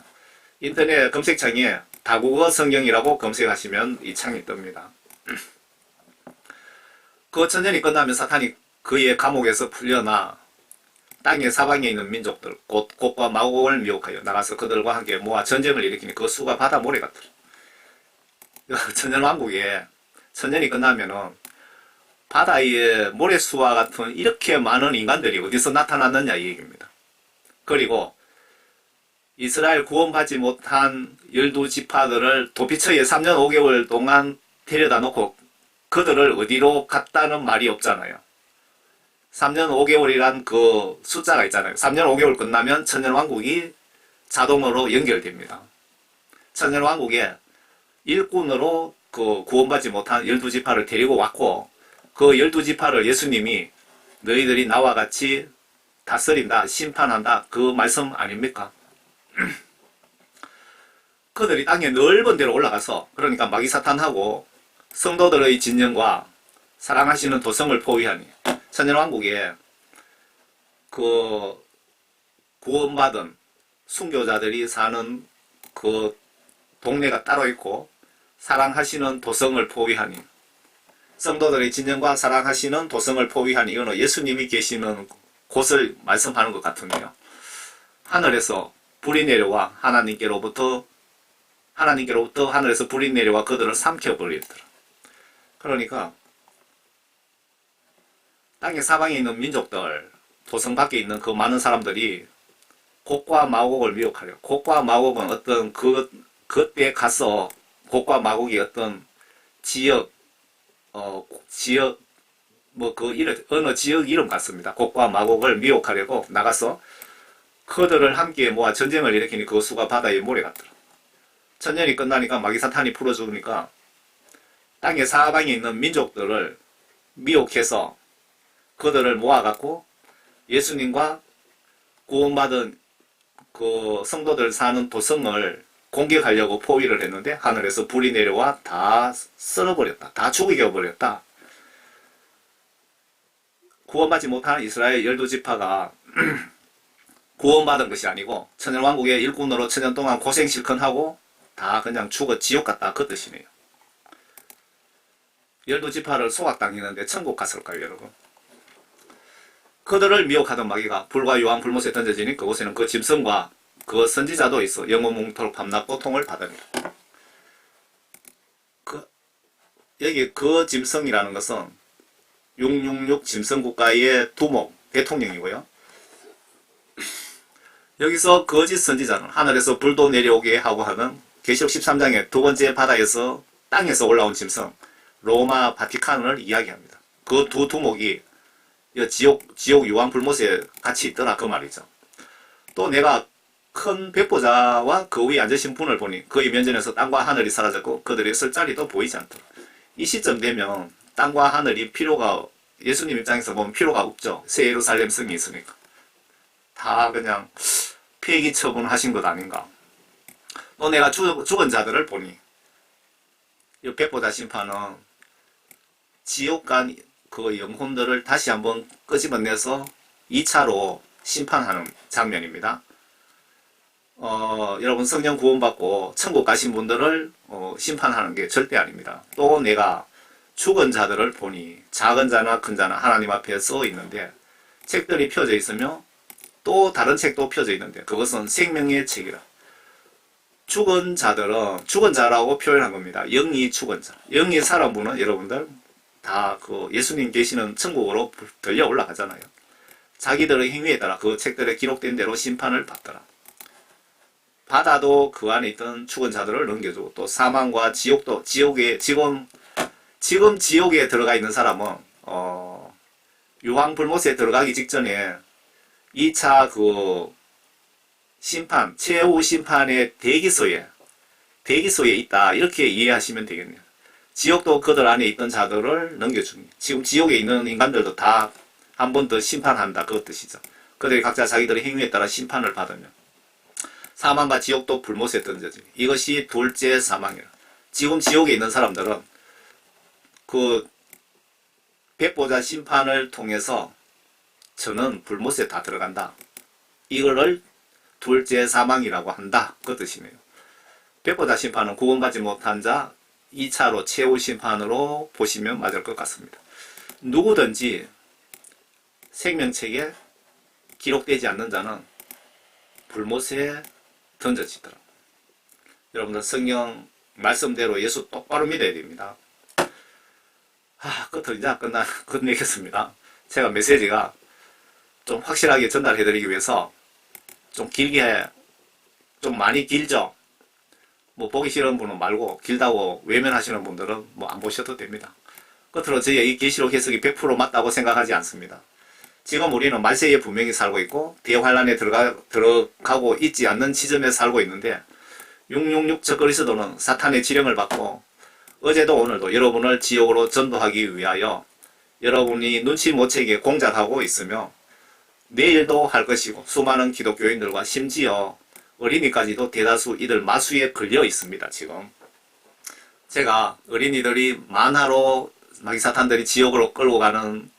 인터넷 검색창에 다국어 성경이라고 검색하시면 이 창이 뜹니다. 그 천년이 끝나면 사탄이 그의 감옥에서 풀려나 땅의 사방에 있는 민족들 곧 곡과 마곡을 미혹하여 나가서 그들과 함께 모아 전쟁을 일으키니 그 수가 바다 모래 같더라. 천년왕국에 천년이 끝나면은 바다의 모래수와 같은 이렇게 많은 인간들이 어디서 나타났느냐 이 얘기입니다. 그리고 이스라엘 구원받지 못한 12지파들을 도피처에 3년 5개월 동안 데려다 놓고 그들을 어디로 갔다는 말이 없잖아요. 3년 5개월이란 그 숫자가 있잖아요. 3년 5개월 끝나면 천년왕국이 자동으로 연결됩니다. 천년왕국에 일꾼으로 그 구원받지 못한 12지파를 데리고 왔고 그 12지파를 예수님이 너희들이 나와 같이 다스린다, 심판한다 그 말씀 아닙니까? 그들이 땅에 넓은 데로 올라가서 그러니까 마귀사탄하고 성도들의 진영과 사랑하시는 도성을 포위하니 천년왕국에 그 구원받은 순교자들이 사는 그 동네가 따로 있고 사랑하시는 도성을 포위하니 성도들의 진영과 사랑하시는 도성을 포위하니 이거는 예수님이 계시는 곳을 말씀하는 것 같은데요. 하늘에서 불이 내려와 하나님께로부터 하늘에서 불이 내려와 그들을 삼켜버리더라. 그러니까 땅의 사방에 있는 민족들, 도성 밖에 있는 그 많은 사람들이 곡과 마곡을 미혹하려. 곡과 마곡은 어떤 그때 가서 곡과 마곡이 어떤 지역, 어느 지역 이름 같습니다. 곡과 마곡을 미혹하려고 나가서 그들을 함께 모아 전쟁을 일으키니 그 수가 바다의 모래 같더라. 천년이 끝나니까 마귀사탄이 풀어주니까 땅의 사방에 있는 민족들을 미혹해서 그들을 모아갖고 예수님과 구원받은 그 성도들 사는 도성을 공격하려고 포위를 했는데 하늘에서 불이 내려와 다 썰어버렸다. 다 죽여버렸다. 구원받지 못한 이스라엘 12지파가 구원받은 것이 아니고 천년왕국의 일꾼으로 천년 동안 고생 실컷 하고 다 그냥 죽어 지옥 갔다 그 뜻이네요. 12지파를 소각당했는데 천국 갔을까요 여러분? 그들을 미혹하던 마귀가 불과 유황 불못에 던져지니 그곳에는 그 짐승과 그 선지자도 있어 영원뭉토록 밤낮 고통을 받으니라. 여기 그 짐승이라는 것은 666 짐승국가의 두목 대통령이고요. 여기서 거짓 선지자는 하늘에서 불도 내려오게 하고 하는 계시록 13장의 두 번째 바다에서 땅에서 올라온 짐승 로마 바티칸을 이야기합니다. 그 두 두목이 지옥 유황 불못에 같이 있더라 그 말이죠. 또 내가 큰 백보자와 그 위에 앉으신 분을 보니 그의 면전에서 땅과 하늘이 사라졌고 그들의 설 자리도 보이지 않더라. 이 시점 되면 땅과 하늘이 필요가 예수님 입장에서 보면 필요가 없죠. 새 예루살렘 성이 있으니까 다 그냥 폐기 처분하신 것 아닌가. 또 내가 죽은 자들을 보니 이 백보자 심판은 지옥 간 그 영혼들을 다시 한번 끄집어내서 2차로 심판하는 장면입니다. 여러분 성령 구원받고 천국 가신 분들을 심판하는 게 절대 아닙니다. 또 내가 죽은 자들을 보니 작은 자나 큰 자나 하나님 앞에 써 있는데 책들이 펴져 있으며 또 다른 책도 펴져 있는데 그것은 생명의 책이라. 죽은 자들은 죽은 자라고 표현한 겁니다. 영이 죽은 자. 영이 살아온 분은 여러분들 다 그 예수님 계시는 천국으로 들려 올라가잖아요. 자기들의 행위에 따라 그 책들에 기록된 대로 심판을 받더라. 바다도 그 안에 있던 죽은 자들을 넘겨주고, 또 사망과 지옥도, 지금 지옥에 들어가 있는 사람은 유황불못에 들어가기 직전에 2차 그 심판, 최후 심판의 대기소에 있다, 이렇게 이해하시면 되겠네요. 지옥도 그들 안에 있던 자들을 넘겨줍니다. 지금 지옥에 있는 인간들도 다 한 번 더 심판한다, 그것 뜻이죠. 그들이 각자 자기들의 행위에 따라 심판을 받으면 사망과 지옥도 불못에 던져집니다. 이것이 둘째 사망이라. 지금 지옥에 있는 사람들은 그 백보자 심판을 통해서 저는 불못에 다 들어간다, 이거를 둘째 사망이라고 한다, 그 뜻이네요. 백보자 심판은 구원받지 못한 자 2차로 최후 심판으로 보시면 맞을 것 같습니다. 누구든지 생명책에 기록되지 않는 자는 불못에 던져지더라. 여러분들 성경 말씀대로 예수 똑바로 믿어야 됩니다. 끝으로 이제 끝내겠습니다. 제가 메시지가 좀 확실하게 전달해드리기 위해서 좀 길게, 좀 많이 길죠? 뭐 보기 싫은 분은 말고, 길다고 외면하시는 분들은 뭐 안 보셔도 됩니다. 끝으로 저희 이 계시록 해석이 100% 맞다고 생각하지 않습니다. 지금 우리는 말세에 분명히 살고 있고 대환란에 들어가고 있지 않는 지점에 살고 있는데, 666 적그리스도는 사탄의 지령을 받고 어제도 오늘도 여러분을 지옥으로 전도하기 위하여 여러분이 눈치 못 채게 공작하고 있으며, 내일도 할 것이고, 수많은 기독교인들과 심지어 어린이까지도 대다수 이들 마수에 걸려 있습니다. 지금 제가 어린이들이 만화로 마귀 사탄들이 지옥으로 끌고 가는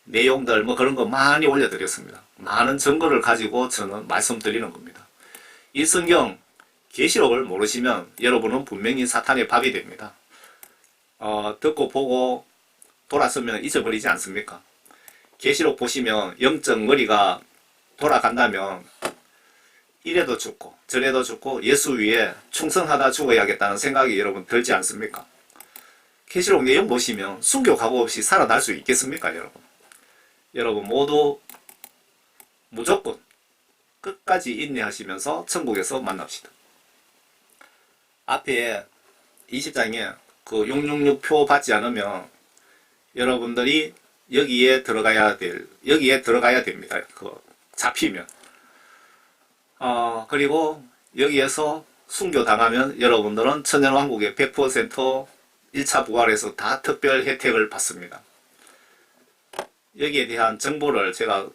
내용들 뭐 그런 거 많이 올려드렸습니다. 많은 증거를 가지고 저는 말씀드리는 겁니다. 이 성경 계시록을 모르시면 여러분은 분명히 사탄의 밥이 됩니다. 듣고 보고 돌아서면 잊어버리지 않습니까? 계시록 보시면 영적 머리가 돌아간다면 이래도 죽고 저래도 죽고 예수 위에 충성하다 죽어야겠다는 생각이 여러분 들지 않습니까? 계시록 내용 보시면 순교 각오 없이 살아날 수 있겠습니까, 여러분? 여러분 모두 무조건 끝까지 인내하시면서 천국에서 만납시다. 앞에 20장에 그 666표 받지 않으면 여러분들이 여기에 들어가야 됩니다. 잡히면. 그리고 여기에서 순교 당하면 여러분들은 천년왕국의 100% 1차 부활에서 다 특별 혜택을 받습니다. 여기에 대한 정보를 제가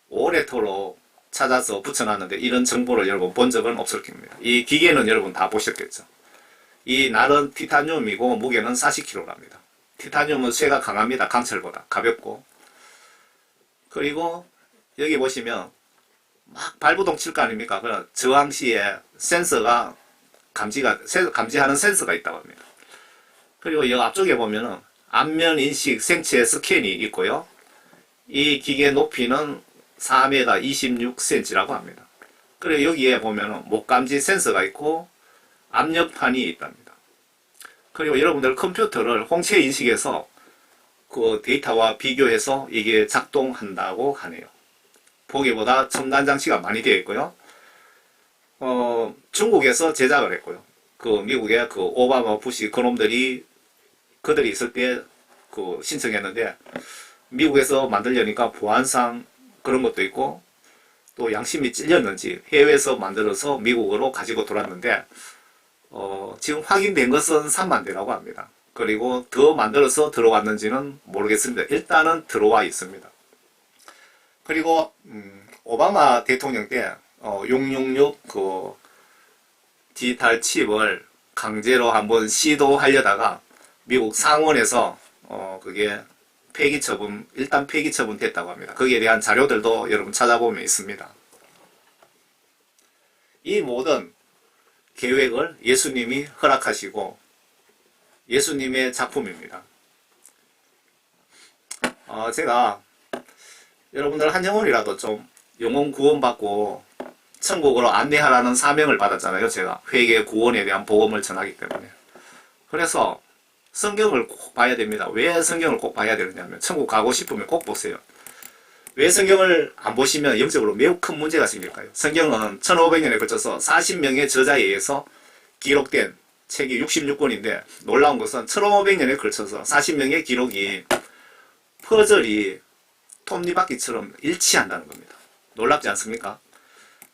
오래도록 찾아서 붙여놨는데, 이런 정보를 여러분 본 적은 없을 겁니다. 이 기계는 여러분 다 보셨겠죠. 이 날은 티타늄이고 무게는 40kg랍니다. 티타늄은 쇠가 강합니다. 강철보다 가볍고. 그리고 여기 보시면 막 발부동 칠 거 아닙니까? 그럼 저항 시에 센서가 감지하는 센서가 있다고 합니다. 그리고 여기 앞쪽에 보면은 안면 인식 생체 스캔이 있고요. 이 기계 높이는 4m 26cm라고 합니다. 그리고 여기에 보면은 목감지 센서가 있고 압력판이 있답니다. 그리고 여러분들 컴퓨터를 홍채 인식해서 그 데이터와 비교해서 이게 작동한다고 하네요. 보기보다 첨단 장치가 많이 되어 있고요. 중국에서 제작을 했고요. 그 미국의 그 오바마 부시 그들이 있을 때 그 신청했는데, 미국에서 만들려니까 보안상 그런 것도 있고 또 양심이 찔렸는지 해외에서 만들어서 미국으로 가지고 돌았는데, 지금 확인된 것은 3만 대라고 합니다. 그리고 더 만들어서 들어왔는지는 모르겠습니다. 일단은 들어와 있습니다. 그리고 오바마 대통령 때 666 그 디지털 칩을 강제로 한번 시도하려다가 미국 상원에서 그게 일단 폐기 처분 됐다고 합니다. 거기에 대한 자료들도 여러분 찾아보면 있습니다. 이 모든 계획을 예수님이 허락하시고 예수님의 작품입니다. 제가 여러분들 한 영혼이라도 좀 영혼 구원받고 천국으로 안내하라는 사명을 받았잖아요. 제가 회개 구원에 대한 복음을 전하기 때문에. 그래서 성경을 꼭 봐야 됩니다. 왜 성경을 꼭 봐야 되느냐면, 천국 가고 싶으면 꼭 보세요. 왜 성경을 안 보시면 영적으로 매우 큰 문제가 생길까요? 성경은 1500년에 걸쳐서 40명의 저자에 의해서 기록된 책이 66권인데 놀라운 것은 1500년에 걸쳐서 40명의 기록이 퍼즐이 톱니바퀴처럼 일치한다는 겁니다. 놀랍지 않습니까?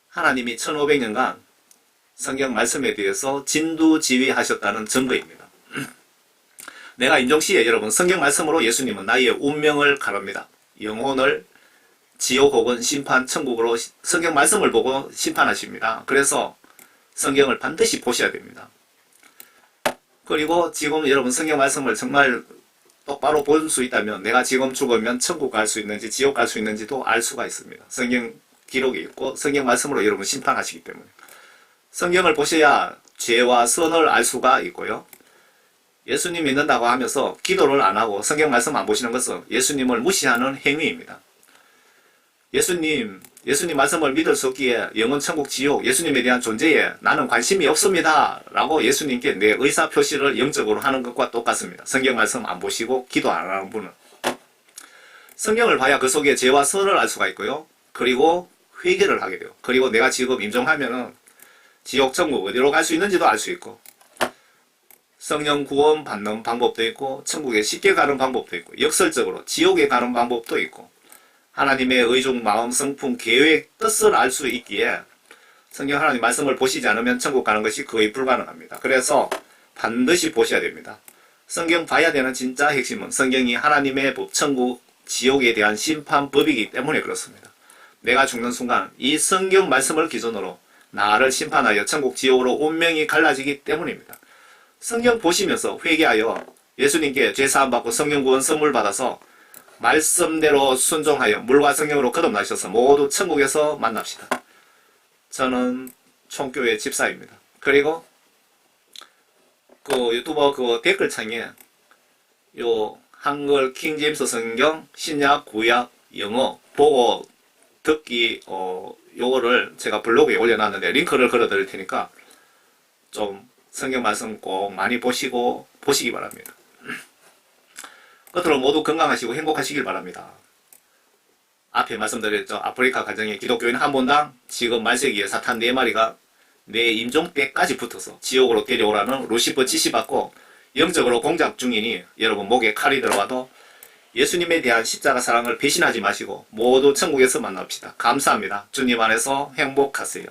하나님이 1500년간 성경 말씀에 대해서 진두지휘하셨다는 증거입니다. 내가 인종시에 여러분 성경 말씀으로 예수님은 나의 운명을 가릅니다. 영혼을 지옥 혹은 심판 천국으로 성경 말씀을 보고 심판하십니다. 그래서 성경을 반드시 보셔야 됩니다. 그리고 지금 여러분 성경 말씀을 정말 똑바로 볼 수 있다면 내가 지금 죽으면 천국 갈 수 있는지 지옥 갈 수 있는지도 알 수가 있습니다. 성경 기록이 있고 성경 말씀으로 여러분 심판하시기 때문에 성경을 보셔야 죄와 선을 알 수가 있고요. 예수님 믿는다고 하면서 기도를 안 하고 성경 말씀 안 보시는 것은 예수님을 무시하는 행위입니다. 예수님 말씀을 믿을 수 없기에 영원 천국 지옥 예수님에 대한 존재에 나는 관심이 없습니다 라고 예수님께 내 의사표시를 영적으로 하는 것과 똑같습니다. 성경 말씀 안 보시고 기도 안 하는 분은 성경을 봐야 그 속에 죄와 선을 알 수가 있고요. 그리고 회개를 하게 돼요. 그리고 내가 지금 임종하면은 지옥 천국 어디로 갈 수 있는지도 알 수 있고 성령 구원 받는 방법도 있고 천국에 쉽게 가는 방법도 있고 역설적으로 지옥에 가는 방법도 있고 하나님의 의중, 마음, 성품, 계획, 뜻을 알 수 있기에 성경 하나님 말씀을 보시지 않으면 천국 가는 것이 거의 불가능합니다. 그래서 반드시 보셔야 됩니다. 성경 봐야 되는 진짜 핵심은 성경이 하나님의 법, 천국, 지옥에 대한 심판법이기 때문에 그렇습니다. 내가 죽는 순간 이 성경 말씀을 기준으로 나를 심판하여 천국, 지옥으로 운명이 갈라지기 때문입니다. 성경 보시면서 회개하여 예수님께 죄사함 받고 성령 구원 선물 받아서 말씀대로 순종하여 물과 성령으로 거듭나셔서 모두 천국에서 만납시다. 저는 총교회 집사입니다. 그리고 그 유튜버 그 댓글창에 요 한글 킹제임스 성경 신약 구약 영어 보고 듣기 요거를 제가 블로그에 올려놨는데 링크를 걸어 드릴 테니까 좀 성경 말씀 꼭 많이 보시기 바랍니다. 끝으로 모두 건강하시고 행복하시길 바랍니다. 앞에 말씀드렸죠. 아프리카 가정의 기독교인 한 분당 지금 말세기에 사탄 4마리가 내 임종 때까지 붙어서 지옥으로 데려오라는 루시퍼 지시받고 영적으로 공작 중이니 여러분 목에 칼이 들어와도 예수님에 대한 십자가 사랑을 배신하지 마시고 모두 천국에서 만납시다. 감사합니다. 주님 안에서 행복하세요.